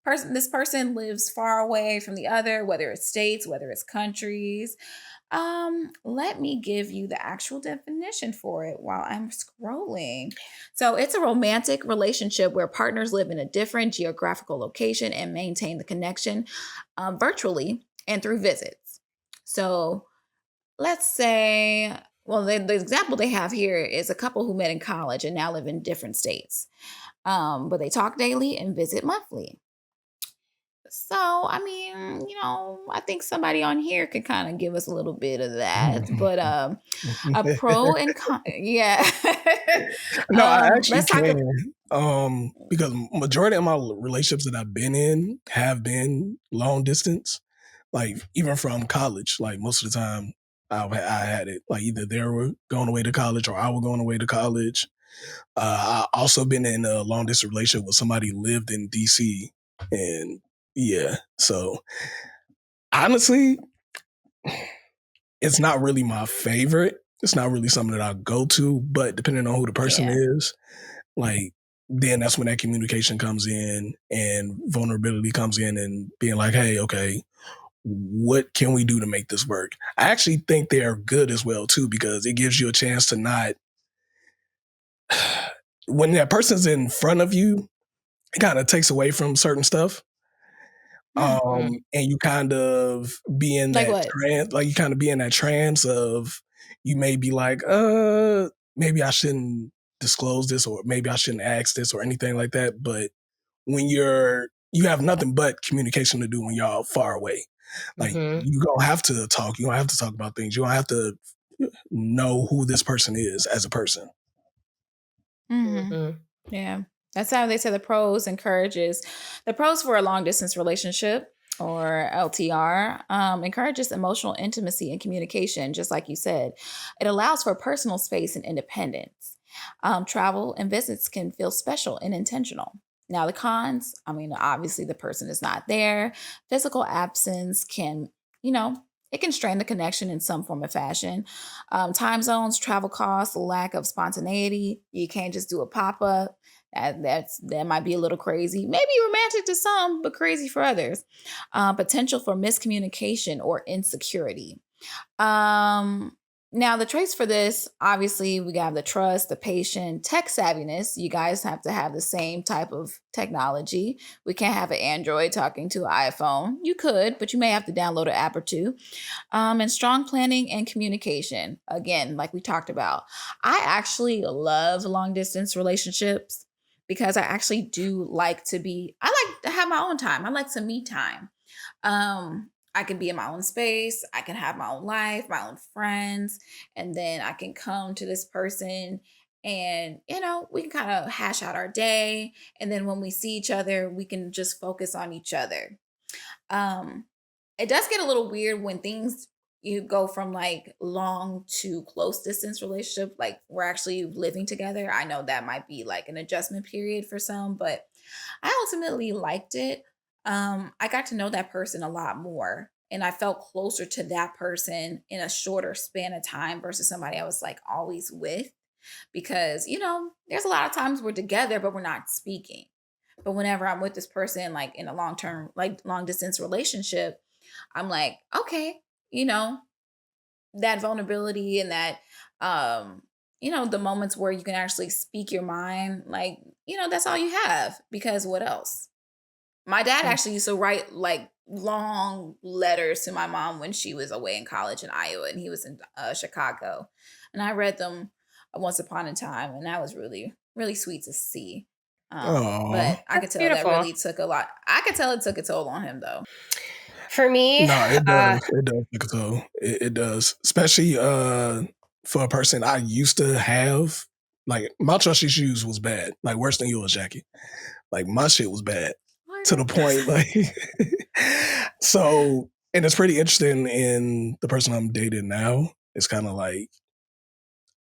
B: this person lives far away from the other, whether it's states, whether it's countries. Let me give you the actual definition for it while I'm scrolling. So it's a romantic relationship where partners live in a different geographical location and maintain the connection virtually and through visits. So let's say, well, the example they have here is a couple who met in college and now live in different states, but they talk daily and visit monthly. So, I think somebody on here could kind of give us a little bit of that, but a pro and con, yeah.
D: No, I actually
B: Let's talk.
D: because majority of my relationships that I've been in have been long distance. Like, even from college, like, most of the time I had it like either they were going away to college or I was going away to college. I also been in a long distance relationship with somebody who lived in DC, and so honestly, it's not really my favorite. It's not really something that I go to, but depending on who the person
B: Yeah.
D: is, like, then that's when that communication comes in and vulnerability comes in and being like, hey, okay, what can we do to make this work? I actually think they're good as well, too, because it gives you a chance to not, when that person's in front of you, it kind of takes away from certain stuff. And you kind of be in
B: Like
D: that
B: what?
D: trance, like you kind of be in that trance of, you may be like, maybe I shouldn't disclose this, or maybe I shouldn't ask this or anything like that. But when you have nothing but communication to do when y'all far away. Like, you don't have to talk. You don't have to talk about things. You don't have to know who this person is as a person.
B: Yeah. That's how they say the pros for a long distance relationship, or LTR, encourages emotional intimacy and communication, just like you said. It allows for personal space and independence. Travel and visits can feel special and intentional. Now, the cons, I mean, obviously the person is not there. Physical absence can, it can strain the connection in some form of fashion. Time zones, travel costs, lack of spontaneity. You can't just do a pop up. That might be a little crazy. Maybe romantic to some, but crazy for others. Potential for miscommunication or insecurity. Now, the traits for this, obviously, we got the trust, the patience, tech savviness. You guys have to have the same type of technology. We can't have an Android talking to an iPhone. You could, but you may have to download an app or two. And strong planning and communication. Again, like we talked about, I actually love long distance relationships because I actually do like I like to have my own time. I like some me time. I can be in my own space. I can have my own life, my own friends, and then I can come to this person and, we can kind of hash out our day. And then when we see each other, we can just focus on each other. Um, it does get a little weird when things you go from like long to close distance relationship, like we're actually living together. I know that might be like an adjustment period for some, but I ultimately liked it. I got to know that person a lot more, and I felt closer to that person in a shorter span of time versus somebody I was like always with, because there's a lot of times we're together but we're not speaking. But whenever I'm with this person, like in a long term, like long distance relationship, I'm like, okay, you know, that vulnerability and that, the moments where you can actually speak your mind, like, that's all you have, because what else? My dad actually used to write like long letters to my mom when she was away in college in Iowa and he was in Chicago. And I read them once upon a time, and that was really, really sweet to see.
D: Oh,
B: But I could
C: That's
B: tell that
C: beautiful.
B: really took a lot. I could tell it took a toll on him, though.
C: For me,
D: no, it does. It does take a toll. It does, especially for a person I used to have. Like, my trust issues was bad, like worse than yours, Jackie. Like, my shit was bad to the point, like, so, and it's pretty interesting in the person I'm dating now. It's kind of like,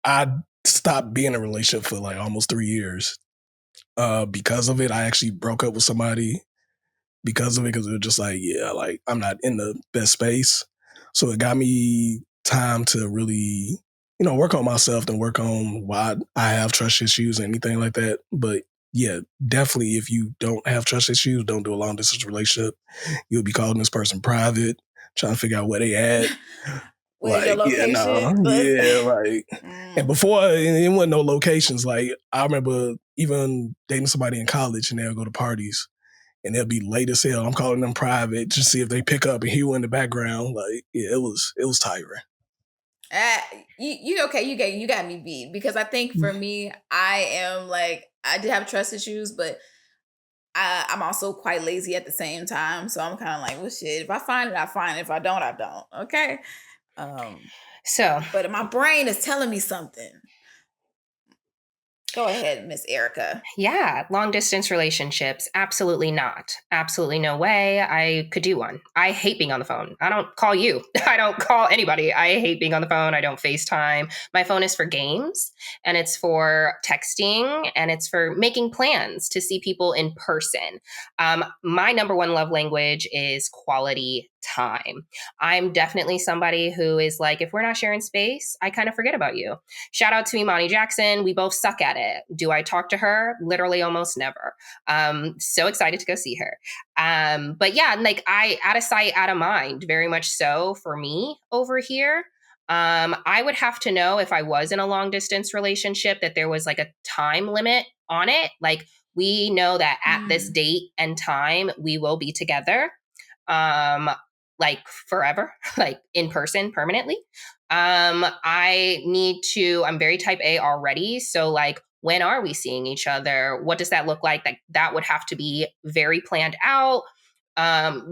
D: I stopped being in a relationship for like almost 3 years. Because of it, I actually broke up with somebody because of it, because it was just like, yeah, like, I'm not in the best space. So it got me time to really, work on myself and work on why I have trust issues and anything like that. But yeah, definitely, if you don't have trust issues, don't do a long distance relationship. You'll be calling this person private, trying to figure out where they at.
B: Where's your
D: Like, yeah,
B: location?
D: no, yeah, like, and before it wasn't no locations. Like, I remember even dating somebody in college, and they'll go to parties, and they'll be late as hell. I'm calling them private just to see if they pick up, and he was in the background. Like, yeah, it was tiring.
B: You okay? You got me beat, because I think for me, I am like, I did have trust issues, but I'm also quite lazy at the same time. So I'm kind of like, well, shit. If I find it, I find it. If I don't, I don't. Okay.
C: so
B: But my brain is telling me something. Go ahead, Miss Erica.
C: yeah, long distance relationships, absolutely not. Absolutely no way I could do one. I hate being on the phone. I don't call you. I don't call anybody. I hate being on the phone. I don't FaceTime. My phone is for games, and it's for texting, and it's for making plans to see people in person. My number one love language is quality time. I'm definitely somebody who is like, if we're not sharing space, I kind of forget about you. Shout out to Imani Jackson. We both suck at it. Do I talk to her? Literally almost never. So excited to go see her. But yeah, like out of sight, out of mind, very much so for me over here. I would have to know if I was in a long distance relationship that there was like a time limit on it. Like we know that at this date and time, we will be together. Like forever, like in person permanently. I'm very type A already. So like, when are we seeing each other? What does that look like? That would have to be very planned out.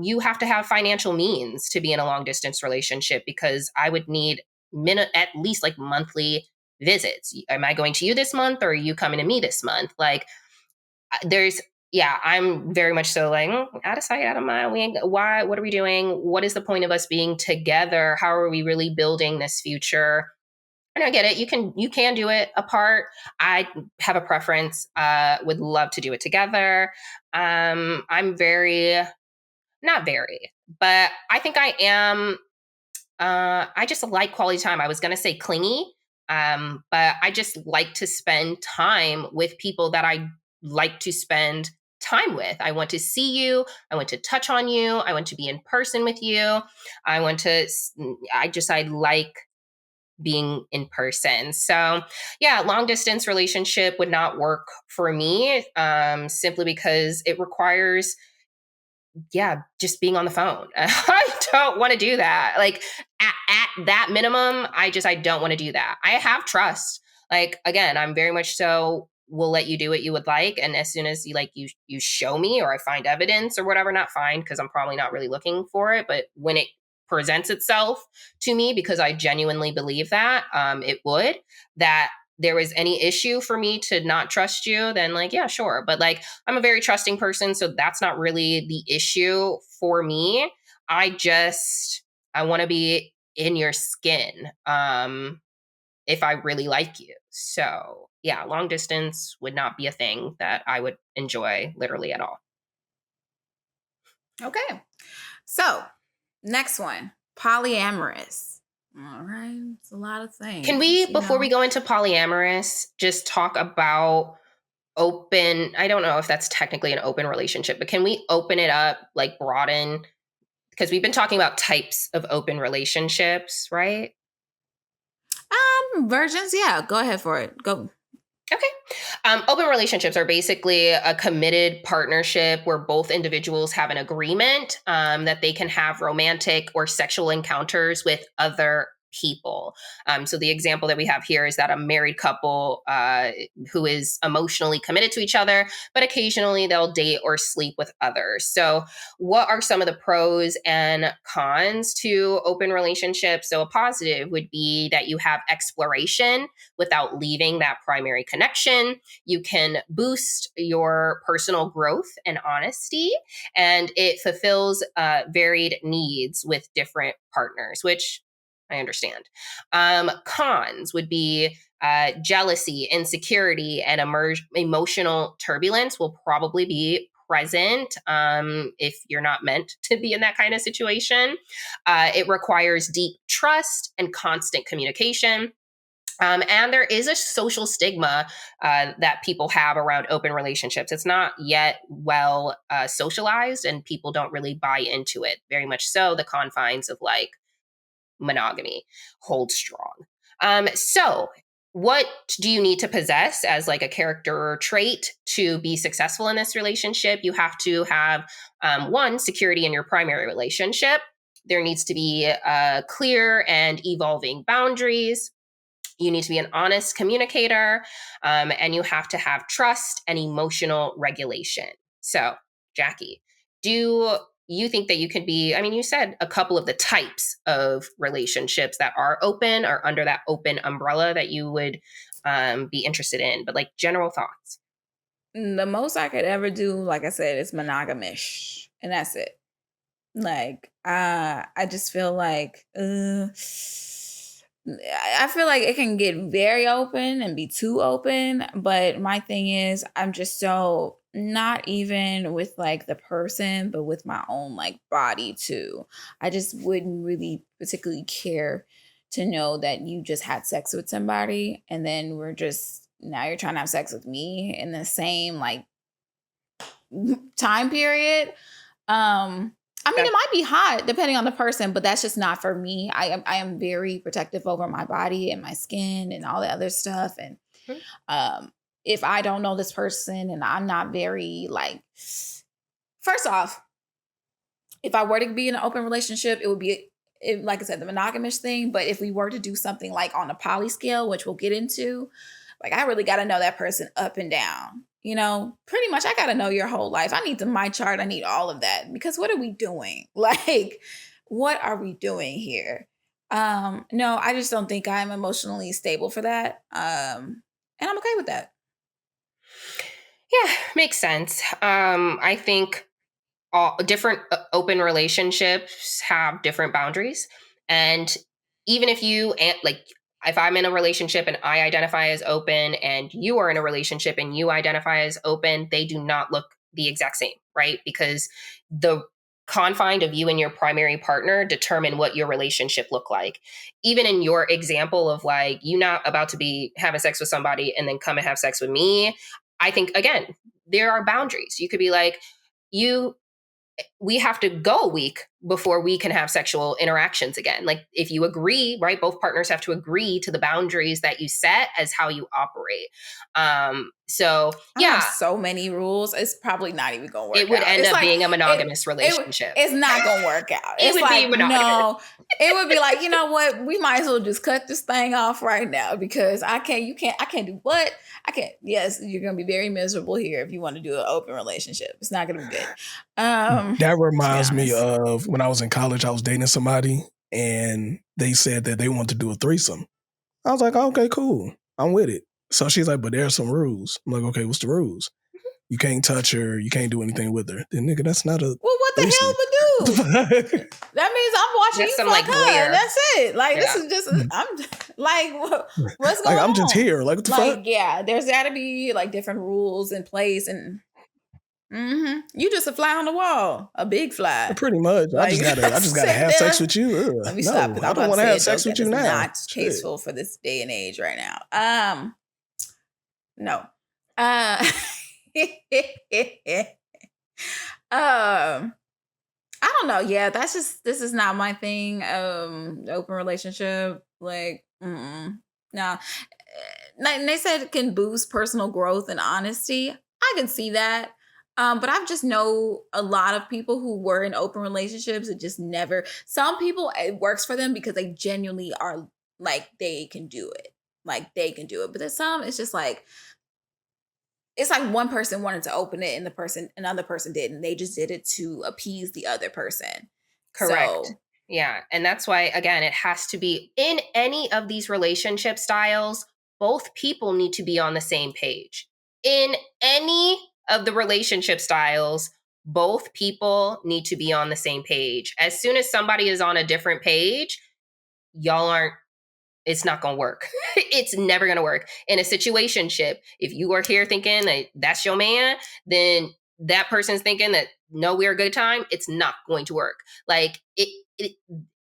C: You have to have financial means to be in a long distance relationship, because I would need at least like monthly visits. Am I going to you this month, or are you coming to me this month? Like I'm very much so like, out of sight, out of mind. What are we doing? What is the point of us being together? How are we really building this future? And I get it. You can do it apart. I have a preference. Would love to do it together. I'm not very, but I think I am. I just like quality time. I was going to say clingy, but I just like to spend time with people that I like to spend time with. I want to see you. I want to touch on you. I want to be in person with you. I like being in person. So yeah, long distance relationship would not work for me, simply because it requires just being on the phone. I don't want to do that. Like at that minimum, I don't want to do that. I have trust. Like, again, I'm very much so will let you do what you would like. And as soon as you show me, or I find evidence or whatever, not find, because I'm probably not really looking for it, but when it presents itself to me, because I genuinely believe that that there was any issue for me to not trust you, then like, yeah, sure. But like, I'm a very trusting person, so that's not really the issue for me. I want to be in your skin, if I really like you. So yeah, long distance would not be a thing that I would enjoy literally at all.
B: Okay. So next one, polyamorous. All right. It's a lot of things.
C: Can we, before we go into polyamorous, just talk about open? I don't know if that's technically an open relationship, but can we open it up, like broaden? Because we've been talking about types of open relationships, right?
B: Versions. Yeah. Go ahead for it. Go.
C: Okay. Open relationships are basically a committed partnership where both individuals have an agreement that they can have romantic or sexual encounters with other people. So the example that we have here is that a married couple who is emotionally committed to each other, but occasionally they'll date or sleep with others. So what are some of the pros and cons to open relationships? So a positive would be that you have exploration without leaving that primary connection. You can boost your personal growth and honesty, and it fulfills varied needs with different partners, which I understand. Cons would be jealousy, insecurity, and emotional turbulence will probably be present if you're not meant to be in that kind of situation. It requires deep trust and constant communication. And there is a social stigma that people have around open relationships. It's not yet well socialized, and people don't really buy into it. Very much so, the confines of like monogamy hold strong. So what do you need to possess as like a character trait to be successful in this relationship? You have to have one, security in your primary relationship. There needs to be clear and evolving boundaries. You need to be an honest communicator, and you have to have trust and emotional regulation. So, Jackie, do you think that you could be, I mean, you said a couple of the types of relationships that are open or under that open umbrella that you would be interested in, but like general thoughts?
B: The most I could ever do, like I said, is monogamish, and that's it. Like, I just feel like, I feel like it can get very open and be too open. But my thing is, I'm just so not even with like the person, but with my own like body too. I just wouldn't really particularly care to know that you just had sex with somebody and then we're just now you're trying to have sex with me in the same like time period. I mean, it might be hot depending on the person, but that's just not for me. I am very protective over my body and my skin and all the other stuff. And if I don't know this person and I'm not very like, first off, if I were to be in an open relationship, it would be, like I said, the monogamish thing. But if we were to do something like on a poly scale, which we'll get into, like I really got to know that person up and down. You know, pretty much I got to know your whole life. I need my chart. I need all of that because what are we doing? Like, what are we doing here? No, I just don't think I'm emotionally stable for that. And I'm okay with that.
C: Yeah, makes sense. I think all different open relationships have different boundaries. And even if you, like, if I'm in a relationship and I identify as open and you are in a relationship and you identify as open, they do not look the exact same, right? Because the confine of you and your primary partner determine what your relationship look like. Even in your example of like, you not about to be having sex with somebody and then come and have sex with me, I think, again, there are boundaries. You could be like, we have to go a week before we can have sexual interactions again. Like if you agree, right, both partners have to agree to the boundaries that you set as how you operate. So
B: I have so many rules. It's probably not even gonna work out.
C: It would end up being a monogamous relationship.
B: It's not gonna work out.
C: It would be monogamous.
B: No, it would be like, you know what? We might as well just cut this thing off right now because I can't do what? I can't. Yes, you're gonna be very miserable here if you want to do an open relationship. It's not gonna be good.
D: That reminds me of when I was in college, I was dating somebody and they said that they wanted to do a threesome. I was like, okay, cool. I'm with it. So she's like, but there's some rules. I'm like, okay, what's the rules? You can't touch her. You can't do anything with her. Then nigga, that's not a.
B: Well, what the hell to do? That means I'm watching you fuck like her. That's it. Like this is just. I'm like, what's going on?
D: I'm just here. Like what the fuck?
B: Yeah, there's got to be like different rules in place, and you just a fly on the wall, a big fly.
D: Pretty much. Like, I just gotta have sex with you.
B: Let me stop.
D: I don't want to have sex with you now.
B: Not tasteful for this day and age right now. No. I don't know. Yeah, this is not my thing. Open relationship, like, no. They said it can boost personal growth and honesty. I can see that. But I've just know a lot of people who were in open relationships and just never. Some people it works for them because they genuinely are like they can do it. Like they can do it. But there's some it's just like it's like one person wanted to open it and another person didn't. They just did it to appease the other person.
C: Correct. So, yeah. And that's why, again, it has to be in any of these relationship styles, both people need to be on the same page. In any of the relationship styles, both people need to be on the same page. As soon as somebody is on a different page, it's not going to work. It's never going to work. In a situationship, if you are here thinking that that's your man, then that person's thinking that, no, we're a good time. It's not going to work. Like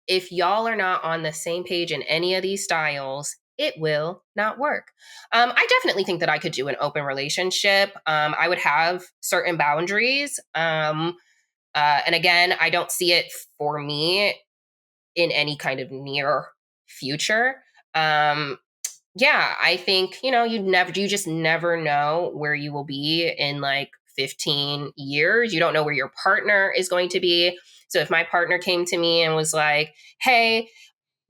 C: if y'all are not on the same page in any of these styles, it will not work. I definitely think that I could do an open relationship. I would have certain boundaries. And again, I don't see it for me in any kind of near future. I think, you just never know where you will be in like 15 years. You don't know where your partner is going to be. So if my partner came to me and was like, hey,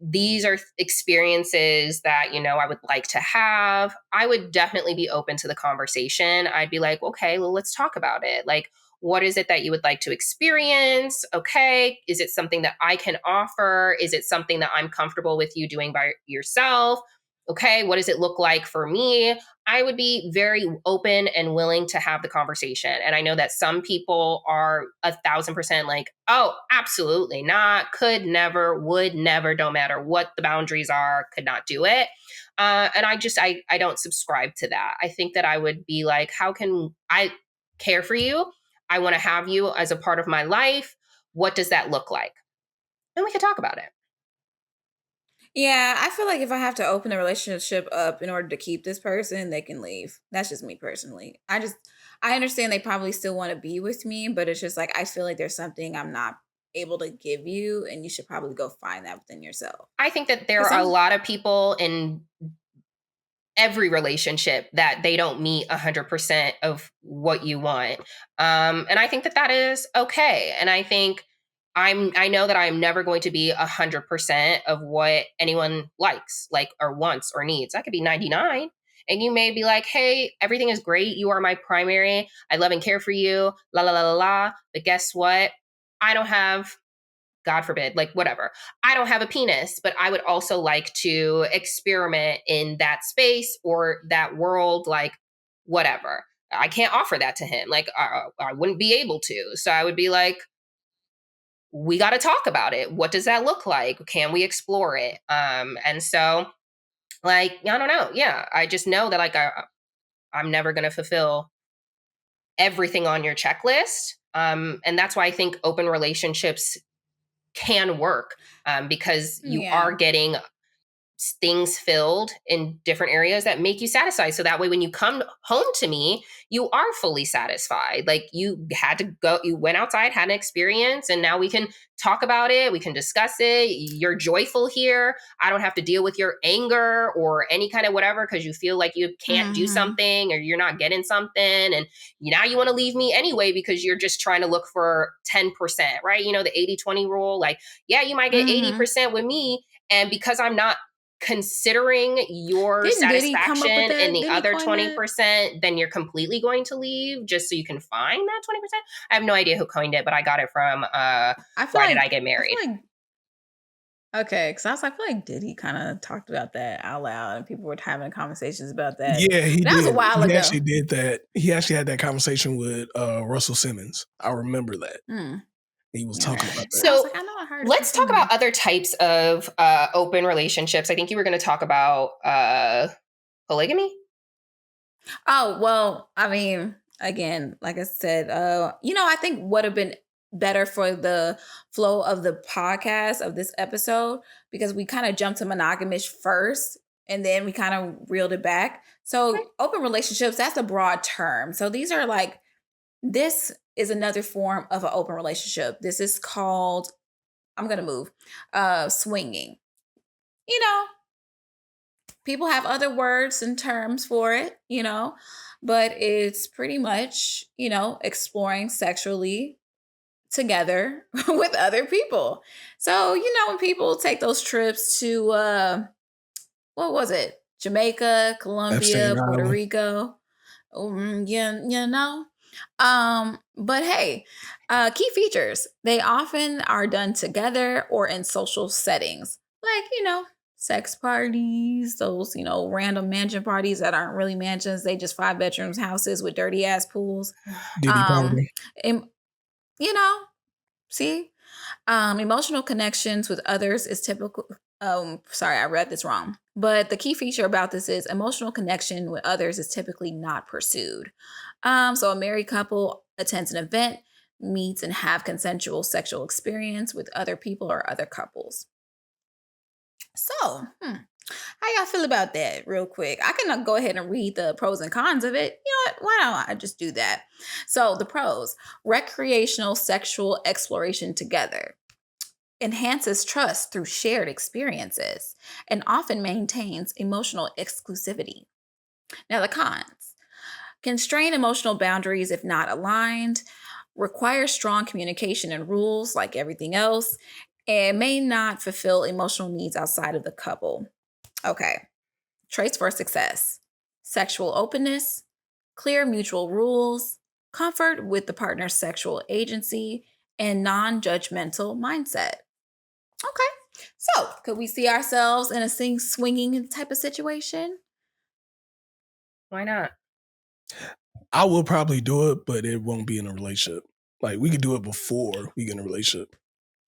C: these are experiences that, I would like to have, I would definitely be open to the conversation. I'd be like, okay, well, let's talk about it. Like, what is it that you would like to experience? Okay. Is it something that I can offer? Is it something that I'm comfortable with you doing by yourself? Okay. What does it look like for me? I would be very open and willing to have the conversation. And I know that some people are 1,000% like, oh, absolutely not, could never, would never, no matter what the boundaries are, could not do it. And I don't subscribe to that. I think that I would be like, how can I care for you? I want to have you as a part of my life. What does that look like? And we could talk about it.
B: Yeah, I feel like if I have to open a relationship up in order to keep this person, they can leave. That's just me personally. I understand they probably still want to be with me, but it's just like I feel like there's something I'm not able to give you, and you should probably go find that within yourself.
C: I think that there
B: Because
C: are a
B: some,
C: lot of people in every relationship that they don't meet 100% of what you want. And I think that that is okay. And I think I know that I'm never going to be 100% of what anyone likes, like, or wants or needs. I could be 99. And you may be like, hey, everything is great. You are my primary. I love and care for you. La la la la la. But guess what? I don't have, God forbid, like whatever. I don't have a penis, but I would also like to experiment in that space or that world, like whatever. I can't offer that to him. Like, I wouldn't be able to. So I would be like, we got to talk about it. What does that look like? Can we explore it? And so, like, I don't know. Yeah, I just know that, like, I'm never going to fulfill everything on your checklist. And that's why I think open relationships can work, because you are
B: yeah.
C: getting things filled in different areas that make you satisfied. So that way, when you come home to me, you are fully satisfied. Like, you had to go, you went outside, had an experience, and now we can talk about it. We can discuss it. You're joyful here. I don't have to deal with your anger or any kind of whatever because you feel like you can't do
B: Hmm.
C: something or you're not getting something. And now you want to leave me anyway because you're just trying to look for 10%, right? You know, the 80-20 rule. Like, yeah, you might get
B: Hmm.
C: 80% with me. And because I'm not considering your
B: Didn't Diddy come up with
C: satisfaction in
B: that?
C: the
B: Didn't he
C: other
B: coin that?
C: 20%, then you're completely going to leave just so you can find that 20%. I have no idea who coined it, but I got it from
B: I feel
C: Why Did I
B: like
C: Get
B: I feel
C: Married?
B: like okay, because I feel like Diddy kind of talked about that out loud, and people were having conversations about that.
D: Yeah, he
B: But that was a
D: did.
B: while
D: He
B: ago.
D: actually did that. He actually had that conversation with Russell Simmons. I remember that.
B: Mm,
D: He was
B: all
D: talking
B: right.
D: about that.
B: I was
C: So
B: like, I know I heard it from
C: let's talk
B: somewhere.
C: about other types of open relationships. I think you were going to talk about polygamy.
B: Oh, well, I mean, again, like I said, I think would have been better for the flow of the podcast of this episode because we kind of jumped to monogamish first and then we kind of reeled it back.
C: Okay.
B: So, open relationships, that's a broad term. So, these are like, this is another form of an open relationship. This is called, I'm going to move, swinging. You know, people have other words and terms for it, but it's pretty much, exploring sexually together with other people. So, when people take those trips to what was it? Jamaica,
D: Epstein
B: Colombia, Puerto
D: Island.
B: Rico. Yeah, but hey, key features. They often are done together or in social settings, like, sex parties, those, random mansion parties that aren't really mansions. They just 5 bedrooms houses with dirty ass pools.
D: Diddy
B: Um,
D: party.
B: em- you know, see, emotional connections with others is typical. Sorry, I read this wrong. But the key feature about this is emotional connection with others is typically not pursued. So a married couple attends an event, meets and have consensual sexual experience with other people or other couples. So, how y'all feel about that real quick? I can go ahead and read the pros and cons of it. You know what? Why don't I just do that? So, the pros: recreational sexual exploration together enhances trust through shared experiences and often maintains emotional exclusivity. Now, the cons: constrain emotional boundaries if not aligned, require strong communication and rules like everything else, and may not fulfill emotional needs outside of the couple. Okay, traits for success: sexual openness, clear mutual rules, comfort with the partner's sexual agency, and non judgmental mindset. Okay. So, could we see ourselves in a swinging type of situation?
C: Why not?
D: I will probably do it, but it won't be in a relationship. Like, we could do it before we get in a relationship.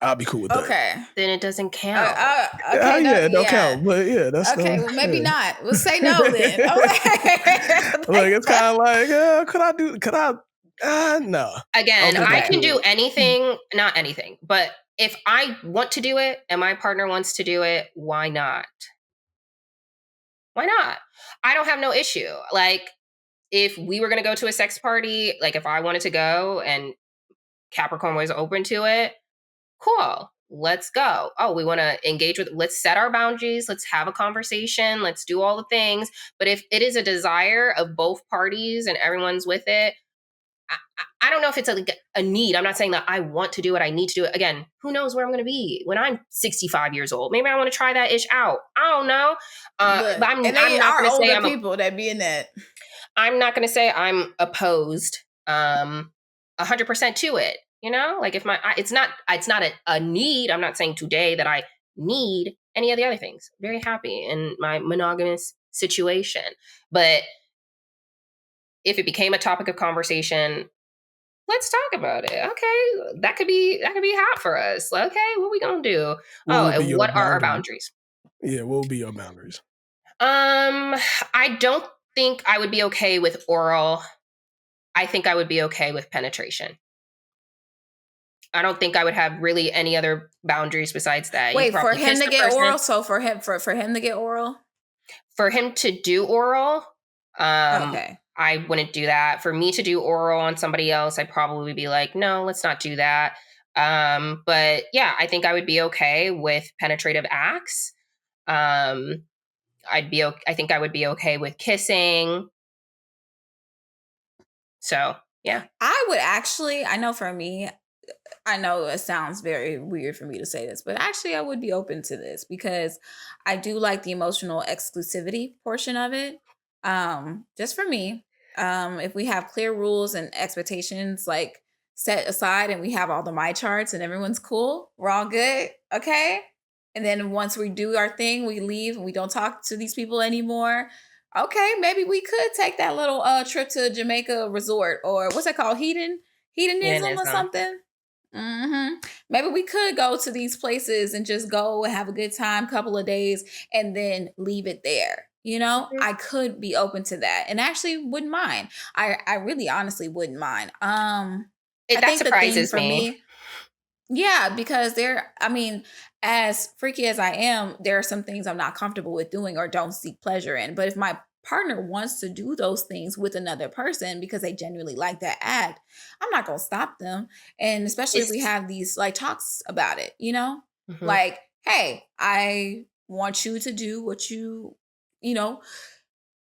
D: I'll be cool with that.
B: Okay.
C: Then it doesn't count.
B: Okay. No,
D: Yeah, it don't
B: yeah.
D: count. But yeah, that's
B: Okay.
D: the
B: Well, maybe
D: yeah.
B: not. We'll say no then. Okay.
D: Like, it's kind of like, could I No.
C: Again,
D: Okay,
C: I
D: that's
C: can do
D: cool.
C: anything, not anything, but if I want to do it and my partner wants to do it, why not? Why not? I don't have no issue. Like, if we were going to go to a sex party, like if I wanted to go and Capricorn was open to it, cool. Let's go. Oh, we want to engage with, let's set our boundaries. Let's have a conversation. Let's do all the things. But if it is a desire of both parties and everyone's with it, I don't know if it's a need. I'm not saying that I want to do it. I need to do it. Again, who knows where I'm going to be when I'm 65 years old? Maybe I want to try that ish out. I don't know. But
B: Look, and
C: I'm
B: they
C: not
B: are
C: going to say
B: older people that be in that.
C: I'm not going to say I'm opposed 100% to it. You know, like if it's not a need. I'm not saying today that I need any of the other things. Very happy in my monogamous situation. But if it became a topic of conversation, let's talk about it. Okay, that could be hot for us. Okay, what we gonna do?
D: What
C: Oh,
D: would be
C: and
D: your
C: what are our
D: boundaries?
C: boundaries?
D: Yeah, what would be your boundaries?
C: I don't think I would be okay with oral. I think I would be okay with penetration. I don't think I would have really any other boundaries besides that. You
B: Wait, for
C: probably
B: him
C: kiss
B: to
C: the
B: get
C: person.
B: oral. So for him to get oral.
C: For him to do oral,
B: Okay.
C: I wouldn't do that. For me to do oral on somebody else, I'd probably be like, no, let's not do that. But yeah, I think I would be okay with penetrative acts. I think I would be okay with kissing. So yeah.
B: I would actually, I know for me, I know it sounds very weird for me to say this, but actually I would be open to this because I do like the emotional exclusivity portion of it. Just for me, if we have clear rules and expectations like set aside and we have all the my charts and everyone's cool, we're all good, okay? And then once we do our thing, we leave and we don't talk to these people anymore. Okay, maybe we could take that little trip to Jamaica resort or what's that called? Hedonism or
C: Hedonism.
B: something. Maybe we could go to these places and just go and have a good time, couple of days, and then leave it there. You know,
C: Mhm.
B: I could be open to that, and actually wouldn't mind. I really honestly wouldn't mind. I
C: That
B: think the thing
C: surprises
B: for
C: me.
B: me, yeah, because I mean, as freaky as I am, there are some things I'm not comfortable with doing or don't seek pleasure in. But if my partner wants to do those things with another person because they genuinely like that act, I'm not going to stop them. And especially if we
C: It's
B: have these like talks about it, you know,
C: mhm.
B: like, hey, I want you to do what you know,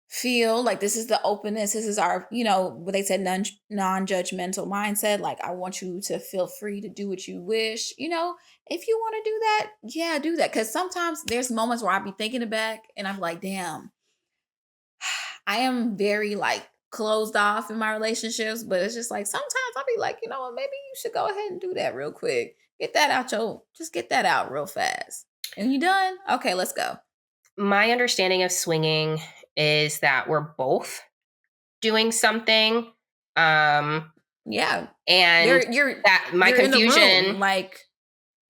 B: feel like this is the openness, this is our, what they said, non-judgmental mindset. Like, I want you to feel free to do what you wish. If you want to do that, yeah, do that. Because sometimes there's moments where I'll be thinking back and I'm like, damn, I am very like closed off in my relationships, but it's just like sometimes I'll be like, you know what, maybe you should go ahead and do that real quick. Just get that out real fast. And you done? Okay, let's go.
C: My understanding of swinging is that we're both doing something.
B: Yeah.
C: And that my
B: You're in the room.
C: confusion,
B: Like,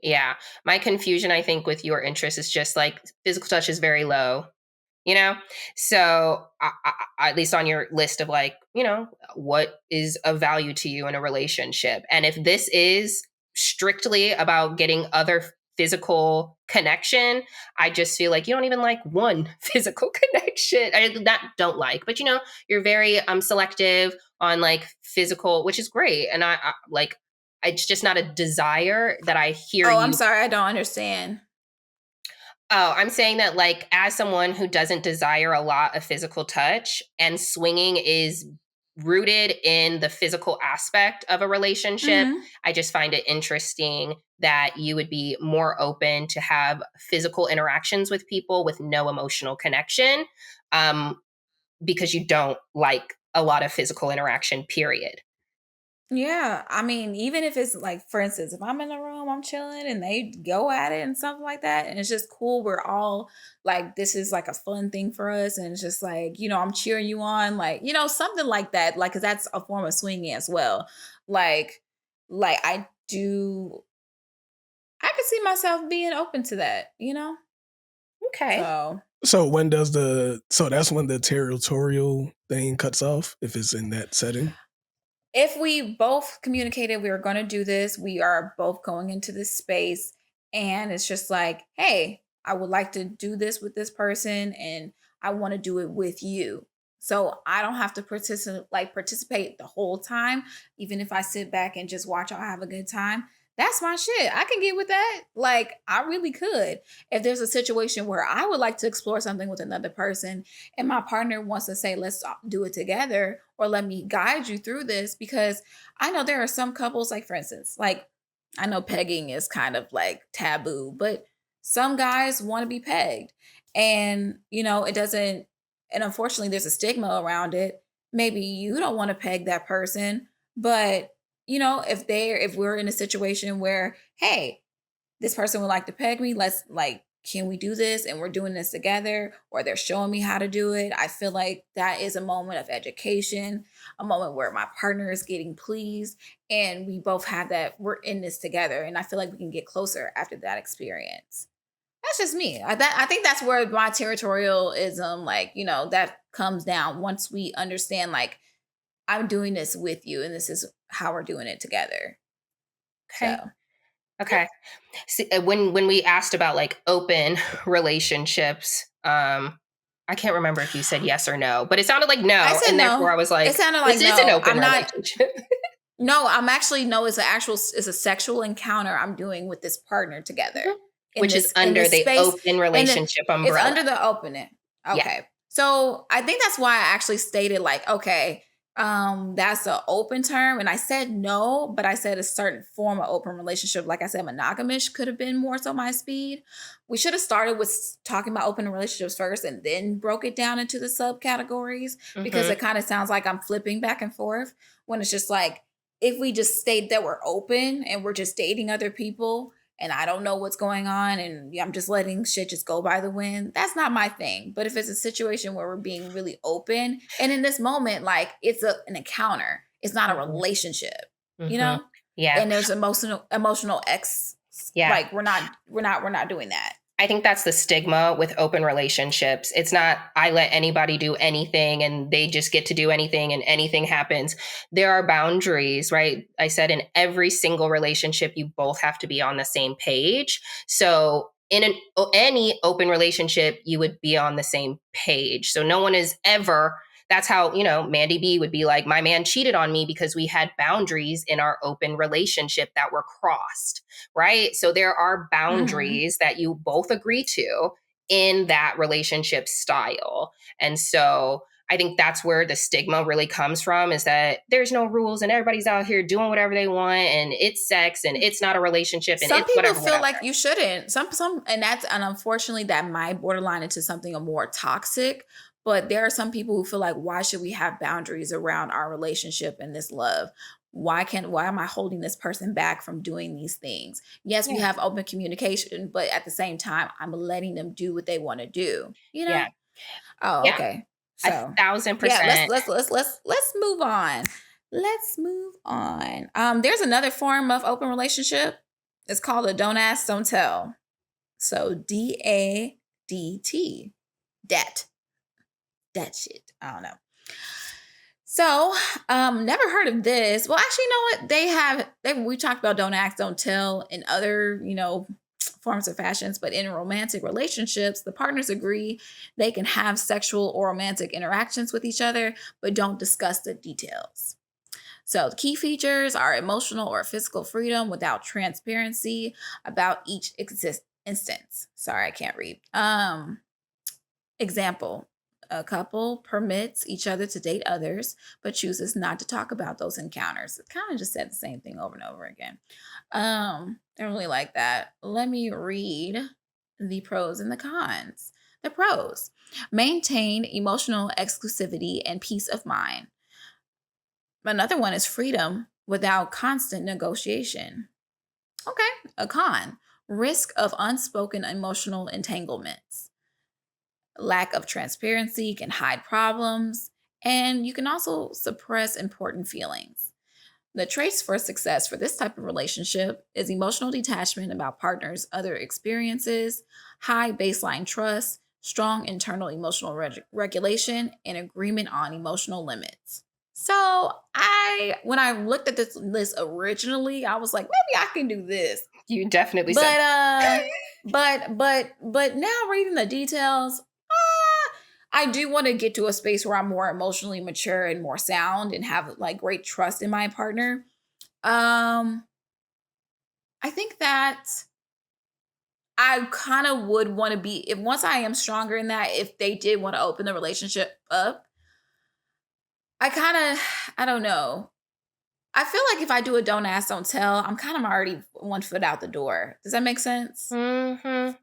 C: yeah, my confusion, I think, with your interest is just like physical touch is very low, you know? So, at least on your list of like, what is of value to you in a relationship? And if this is strictly about getting other physical connection, I just feel like you don't even like one physical connection. Don't like, but you're very selective on like physical, which is great. And I like, it's just not a desire that I hear
B: oh, I'm
C: you.
B: sorry, I don't understand.
C: Oh, I'm saying that like as someone who doesn't desire a lot of physical touch and swinging is rooted in the physical aspect of a relationship,
B: Mhm.
C: I just find it interesting that you would be more open to have physical interactions with people with no emotional connection, um, because you don't like a lot of physical interaction, period.
B: Yeah, I mean, even if it's like, for instance, if I'm in a room, I'm chilling, and they go at it and something like that, and it's just cool. We're all like, this is like a fun thing for us, and it's just like, I'm cheering you on, like, something like that, like, because that's a form of swinging as well. Like, I do, I could see myself being open to that.
C: Okay.
B: So
D: So that's when the territorial thing cuts off, if it's in that setting?
B: if we both communicated we were going to do this, we are both going into this space, and it's just like, hey, I would like to do this with this person, and I want to do it with you. So I don't have to participate the whole time, even if I sit back and just watch y'all have a good time. That's my shit. I can get with that. Like, I really could. If there's a situation where I would like to explore something with another person and my partner wants to say, let's do it together, or let me guide you through this, because I know there are some couples, like, for instance, like, I know pegging is kind of like taboo, but some guys want to be pegged. And, it doesn't, and unfortunately, there's a stigma around it. Maybe you don't want to peg that person, but if we're in a situation where, hey, this person would like to peg me, let's, like, can we do this, and we're doing this together, or they're showing me how to do it, I feel like that is a moment of education, a moment where my partner is getting pleased, and we both have that we're in this together, and I feel like we can get closer after that experience. That's just me. I think that's where my territorialism, like, that comes down once we understand, like, I'm doing this with you, and this is how we're doing it together.
C: Okay.
B: So, yeah.
C: Okay. See, when we asked about like open relationships, I can't remember if you said yes or no, but it sounded like
B: I
C: no,
B: said
C: and therefore
B: no.
C: I was
B: It
C: like,
B: sounded like
C: this is an
B: no.
C: open
B: I'm not.
C: relationship.
B: No, I'm actually no. It's a sexual encounter I'm doing with this partner together
C: Which is
B: in
C: under
B: this
C: the
B: space,
C: open
B: and then
C: relationship
B: it's
C: umbrella.
B: under the opening.
C: Yeah.
B: Okay, so I think that's why I actually stated, like, okay, that's an open term, and I said no, but I said a certain form of open relationship. Like I said, monogamish could have been more so my speed. We should have started with talking about open relationships first, and then broke it down into the subcategories, because
C: Mm-hmm.
B: it kind of sounds like I'm flipping back and forth when it's just like, if we just state that we're open and we're just dating other people and I don't know what's going on and I'm just letting shit just go by the wind, that's not my thing. But if it's a situation where we're being really open, and in this moment, like, it's an encounter, it's not a
C: Mm-hmm.
B: relationship, you
C: Mm-hmm.
B: know?
C: Yeah.
B: And there's emotional
C: Yeah.
B: like, we're not doing that.
C: I think that's the stigma with open relationships. It's not, I let anybody do anything and they just get to do anything and anything happens. There are boundaries, right? I said in every single relationship, you both have to be on the same page. So in any open relationship, you would be on the same page. So no one is ever, that's how, Mandy B would be like, my man cheated on me because we had boundaries in our open relationship that were crossed, right? So there are
B: Mhm.
C: boundaries that you both agree to in that relationship style. And so I think that's where the stigma really comes from, is that there's no rules and everybody's out here doing whatever they want and it's sex and it's not a relationship and
B: Some
C: it's
B: people
C: whatever,
B: feel
C: whatever.
B: like you shouldn't. And unfortunately that might borderline into something a more toxic. But there are some people who feel like, why should we have boundaries around our relationship and this love? Why am I holding this person back from doing these things? Yes, we
C: Yeah.
B: have open communication, but at the same time, I'm letting them do what they want to do. You know?
C: Yeah.
B: Oh,
C: Yeah.
B: okay.
C: A
B: So
C: thousand
B: yeah, let's
C: percent.
B: let's let's let's let's move on. Let's move on. There's another form of open relationship. It's called a don't ask, don't tell. So DADT. Dat. That shit. I don't know. So, never heard of this. Well, actually, you know what? We talked about don't ask, don't tell in other, forms of fashions, but in romantic relationships, the partners agree they can have sexual or romantic interactions with each other, but don't discuss the details. So, the key features are emotional or physical freedom without transparency about each instance. Sorry, I can't read. Example: a couple permits each other to date others, but chooses not to talk about those encounters. It kind of just said the same thing over and over again. I don't really like that. Let me read the pros and the cons. The pros: maintain emotional exclusivity and peace of mind. Another one is freedom without constant negotiation. Okay. A con: risk of unspoken emotional entanglements. Lack of transparency can hide problems, and you can also suppress important feelings. The traits for success for this type of relationship is emotional detachment about partners' other experiences, high baseline trust, strong internal emotional regulation, and agreement on emotional limits. So when I looked at this list originally, I was like, maybe I can do this.
C: You definitely said.
B: But now reading the details, I do want to get to a space where I'm more emotionally mature and more sound and have like great trust in my partner. I think that I kind of would want to be, if once I am stronger in that, if they did want to open the relationship up, I don't know. I feel like if I do a don't ask, don't tell, I'm kind of already one foot out the door. Does that make sense?
C: Mm-hmm.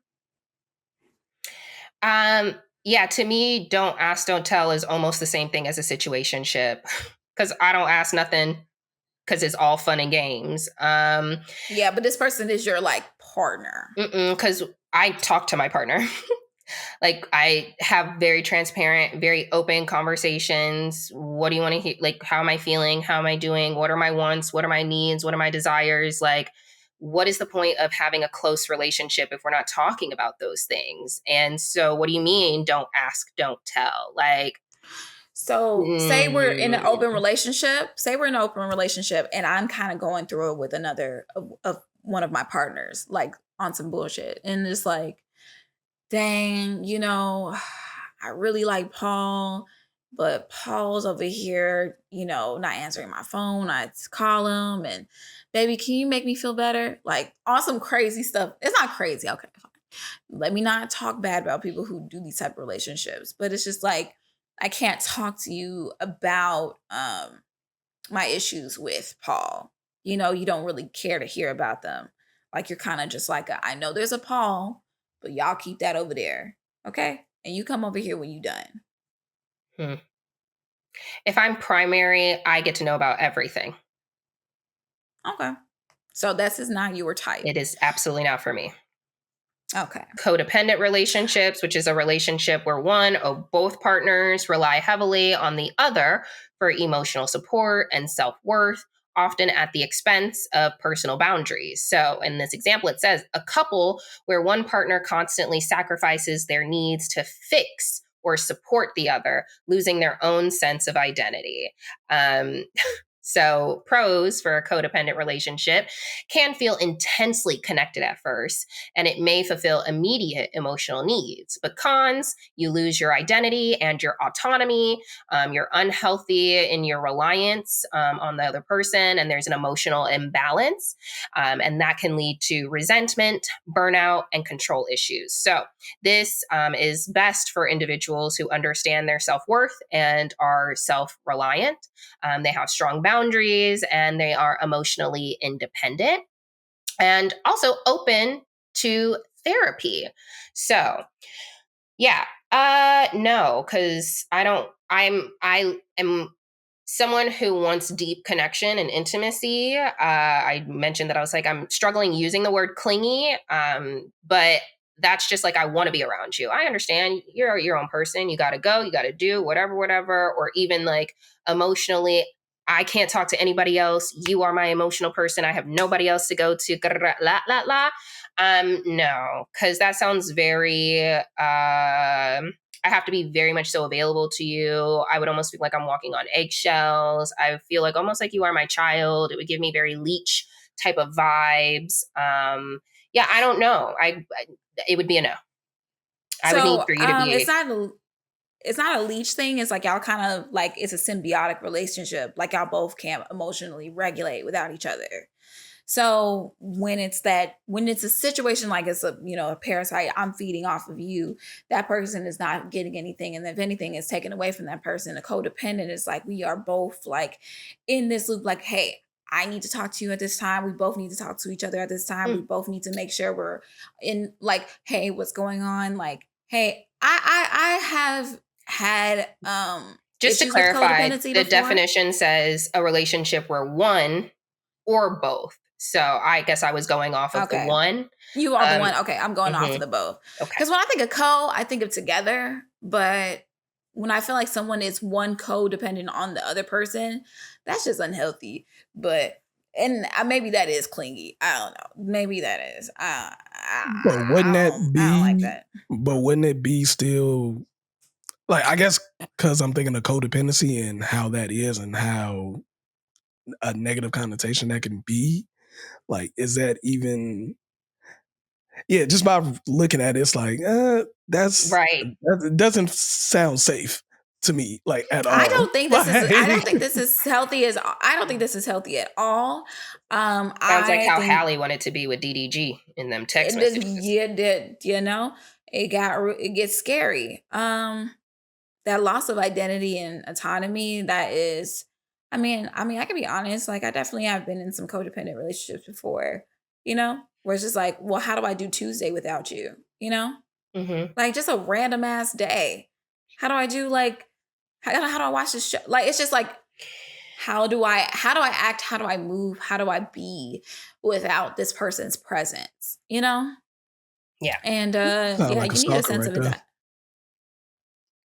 C: Yeah, to me, don't ask, don't tell is almost the same thing as a situationship. Because I don't ask nothing because it's all fun and games.
B: Yeah, but this person is your like partner.
C: Because I talk to my partner. Like, I have very transparent, very open conversations. What do you want to hear? Like, how am I feeling? How am I doing? What are my wants? What are my needs? What are my desires? Like, what is the point of having a close relationship if we're not talking about those things? And so, what do you mean, don't ask, don't tell? Like,
B: so say we're in an open relationship. Say we're in an open relationship, and I'm kind of going through it with another of one of my partners, like on some bullshit, and it's like, dang, I really like Paul, but Paul's over here, not answering my phone. I call him and, baby, can you make me feel better? Like, on some crazy stuff. It's not crazy. Okay, fine. Let me not talk bad about people who do these type of relationships, but it's just like, I can't talk to you about my issues with Paul. You don't really care to hear about them. Like, you're kind of just like, I know there's a Paul, but y'all keep that over there. Okay? And you come over here when you done.
C: If I'm primary, I get to know about everything.
B: Okay. So this is not your type.
C: It is absolutely not for me.
B: Okay.
C: Codependent relationships, which is a relationship where one or both partners rely heavily on the other for emotional support and self-worth, often at the expense of personal boundaries. So in this example, it says a couple where one partner constantly sacrifices their needs to fix or support the other, losing their own sense of identity. So pros for a codependent relationship can feel intensely connected at first, and it may fulfill immediate emotional needs. But cons, you lose your identity and your autonomy. You're unhealthy in your reliance on the other person, and there's an emotional imbalance. And that can lead to resentment, burnout, and control issues. So this is best for individuals who understand their self-worth and are self-reliant. They have strong boundaries and they are emotionally independent and also open to therapy. So, yeah, no, because I am someone who wants deep connection and intimacy. I mentioned that I was like, I'm struggling using the word clingy, but that's just like, I want to be around you. I understand you're your own person. You got to go, you got to do whatever, or even like emotionally, I can't talk to anybody else. You are my emotional person. I have nobody else to go to. La, la, la. No, because that sounds very, I have to be very much so available to you. I would almost feel like I'm walking on eggshells. I feel like almost like you are my child. It would give me very leech type of vibes. Yeah, I don't know. It would be a no. I would need for you to be.
B: It's not a leech thing. It's like y'all kind of like, it's a symbiotic relationship. Like y'all both can't emotionally regulate without each other. So when it's a situation like it's a parasite, I'm feeding off of you, that person is not getting anything. And if anything is taken away from that person, a codependent is like, we are both like in this loop, like, hey, I need to talk to you at this time. We both need to talk to each other at this time. We both need to make sure we're in like, hey, what's going on? Like, hey, I have had
C: just to clarify, the definition says a relationship where one or both. So I guess I was going off of the one.
B: You are the one. Okay, I'm going off of the both.
C: Okay.
B: Because when I think of I think of together. But when I feel like someone is one codependent on the other person, that's just unhealthy. And maybe that is clingy. I don't know. Maybe that is.
D: But wouldn't that be?
B: I don't like that.
D: But wouldn't it be still Like, I guess because I'm thinking of codependency and how that is and how a negative connotation that can be. Like, is that even? Yeah, just by looking at it, it's like
C: Right.
D: that doesn't sound safe to me, like at
B: I
D: all.
B: don't think this is. I don't
D: Like,
B: think this is healthy. I don't think this is healthy at all.
C: Sounds like
B: I
C: how
B: think
C: Halle wanted to be with DDG in them text
B: it did.
C: messages.
B: Yeah, did it gets scary. That loss of identity and autonomy. That is. I can be honest. Like, I definitely have been in some codependent relationships before. Where it's just like, well, how do I do Tuesday without you?
C: Mm-hmm.
B: Like, just a random ass day. How do I do like? How do I watch this show? Like, it's just like, how do I act? How do I move? How do I be without this person's presence?
C: Yeah.
B: And
D: sound
B: yeah,
D: like a
B: you need a
D: stalker
B: sense
D: right
B: of it.
D: there.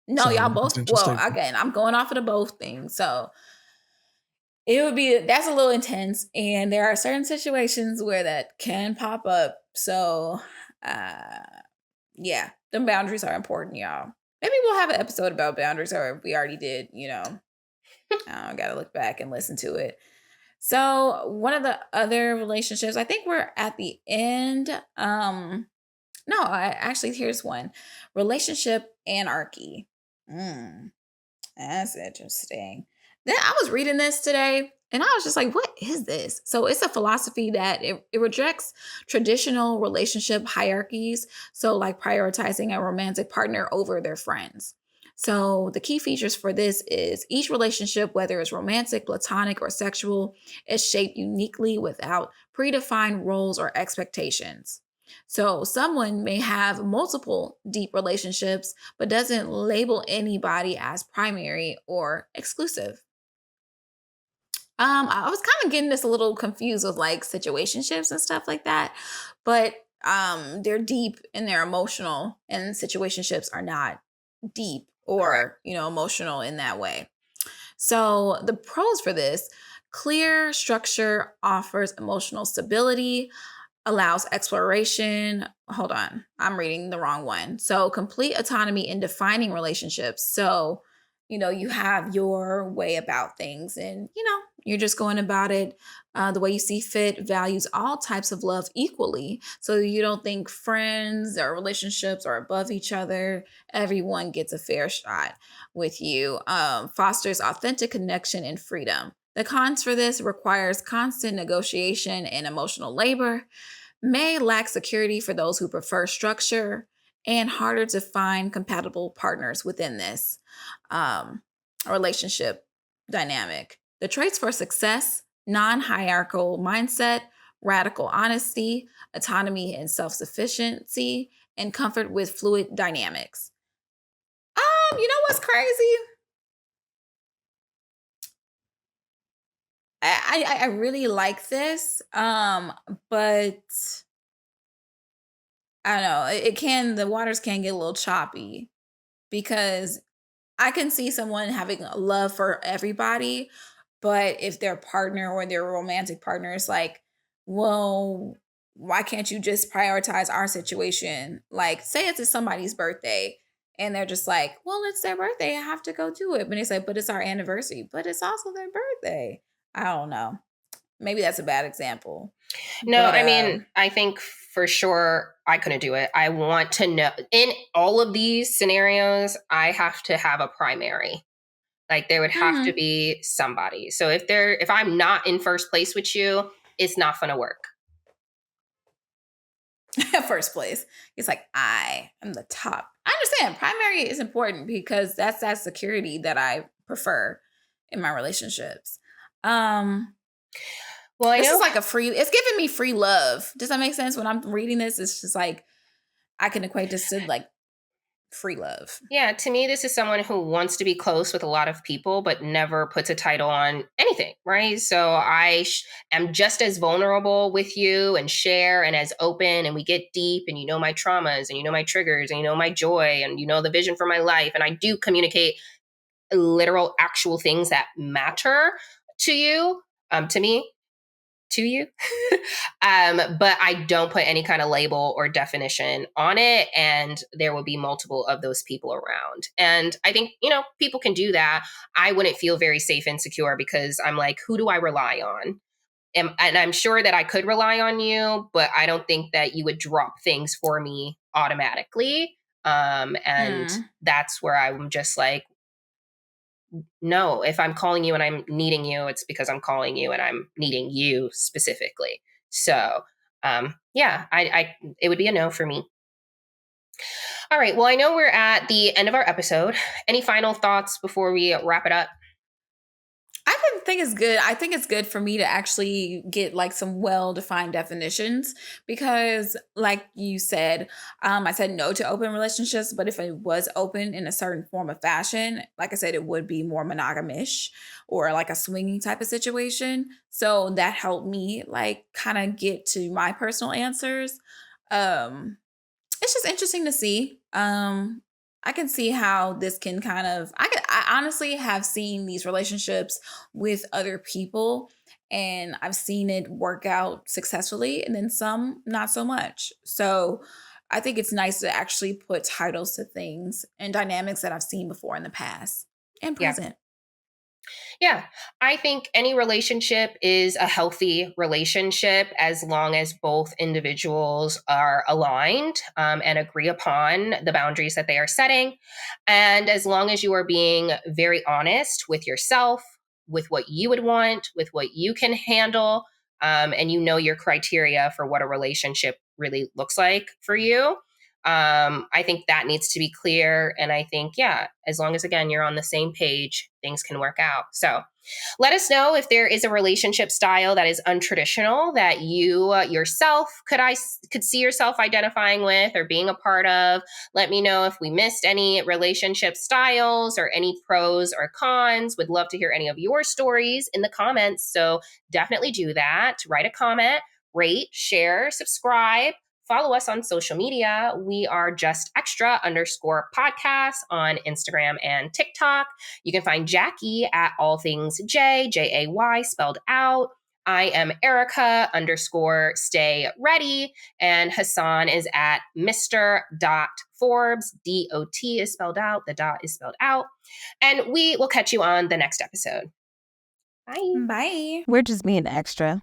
B: No,
D: Sound
B: y'all
D: like a
B: both.
D: potential
B: Well,
D: statement.
B: again, I'm going off of the both things. So that's a little intense. And there are certain situations where that can pop up. So uh yeah, them boundaries are important, y'all. Maybe we'll have an episode about boundaries, or if we already did. I gotta look back and listen to it. So one of the other relationships, I think we're at the end. No, here's one. Relationship anarchy. Mm, that's interesting. Then I was reading this today and I was just like, what is this? So it's a philosophy that it rejects traditional relationship hierarchies. So, like prioritizing a romantic partner over their friends. So the key features for this is each relationship, whether it's romantic, platonic, or sexual, is shaped uniquely without predefined roles or expectations. So someone may have multiple deep relationships but doesn't label anybody as primary or exclusive. I was kind of getting this a little confused with like situationships and stuff like that, but they're deep and they're emotional, and situationships are not deep
C: Correct.
B: or emotional in that way. So the pros for this: clear structure offers emotional stability, allows exploration. Hold on, I'm reading the wrong one. So, complete autonomy in defining relationships. So, you have your way about things, and you're just going about it the way you see fit. Values all types of love equally. So, you don't think friends or relationships are above each other. Everyone gets a fair shot with you. Fosters authentic connection and freedom. The cons for this: requires constant negotiation and emotional labor, may lack security for those who prefer structure, and harder to find compatible partners within this um, relationship dynamic. The traits for success: non hierarchical mindset, radical honesty, autonomy and self sufficiency, and comfort with fluid dynamics. You know what's crazy? I really like this, but I don't know. The waters can get a little choppy because I can see someone having a love for everybody, but if their partner or their romantic partner is like, well, why can't you just prioritize our situation? Like, say it's somebody's birthday and they're just like, well, it's their birthday. I have to go do it. But they say, but it's our anniversary, but it's also their birthday. I don't know. Maybe that's a bad example.
C: No,
B: But
C: I mean, I think for sure I couldn't do it. I want to know in all of these scenarios, I have to have a primary. Like there would have to
B: mhm.
C: be somebody. So if I'm not in first place with you, it's not gonna work.
B: First place. It's like, I am the top. I understand primary is important because that's that security that I prefer in my relationships. Um,
C: Well, I
B: this is
C: know.
B: like it's giving me free love. Does that make sense? When I'm reading this, it's just like I can equate this to like free love.
C: Yeah, to me, this is someone who wants to be close with a lot of people, but never puts a title on anything, right? So am just as vulnerable with you and share and as open, and we get deep, and you know my traumas, and you know my triggers, and you know my joy, and you know the vision for my life. And I do communicate literal, actual things that matter to you, to me. to you. But I don't put any kind of label or definition on it. And there will be multiple of those people around. And I think, people can do that. I wouldn't feel very safe and secure because I'm like, who do I rely on? And I'm sure that I could rely on you, but I don't think that you would drop things for me automatically. And that's where I'm just like, no, if I'm calling you and I'm needing you, it's because I'm calling you and I'm needing you specifically. So, yeah, it would be a no for me. All right. Well, I know we're at the end of our episode. Any final thoughts before we wrap it up?
B: I think it's good. I think it's good for me to actually get like some well-defined definitions because, like you said, I said no to open relationships, but if it was open in a certain form of fashion, like I said, it would be more monogamish or like a swinging type of situation. So that helped me like kind of get to my personal answers. It's just interesting to see. I can see how this can kind of I honestly have seen these relationships with other people and I've seen it work out successfully and then some not so much. So I think it's nice to actually put titles to things and dynamics that I've seen before in the past and
C: Yeah.
B: present.
C: Yeah, I think any relationship is a healthy relationship as long as both individuals are aligned and agree upon the boundaries that they are setting. And as long as you are being very honest with yourself, with what you would want, with what you can handle, and you know your criteria for what a relationship really looks like for you. I think that needs to be clear. And I think, yeah, as long as, again, you're on the same page, things can work out. So let us know if there is a relationship style that is untraditional that you yourself could see yourself identifying with or being a part of. Let me know if we missed any relationship styles or any pros or cons. Would love to hear any of your stories in the comments. So definitely do that. Write a comment, rate, share, subscribe. Follow us on social media. We are just extra _ podcast on Instagram and TikTok. You can find Jackie at all things Jay spelled out. I am Erica _ stay ready. And Hassan is at Mr.Forbes. DOT is spelled out. The dot is spelled out. And we will catch you on the next episode. Bye.
B: Bye.
A: We're just being extra.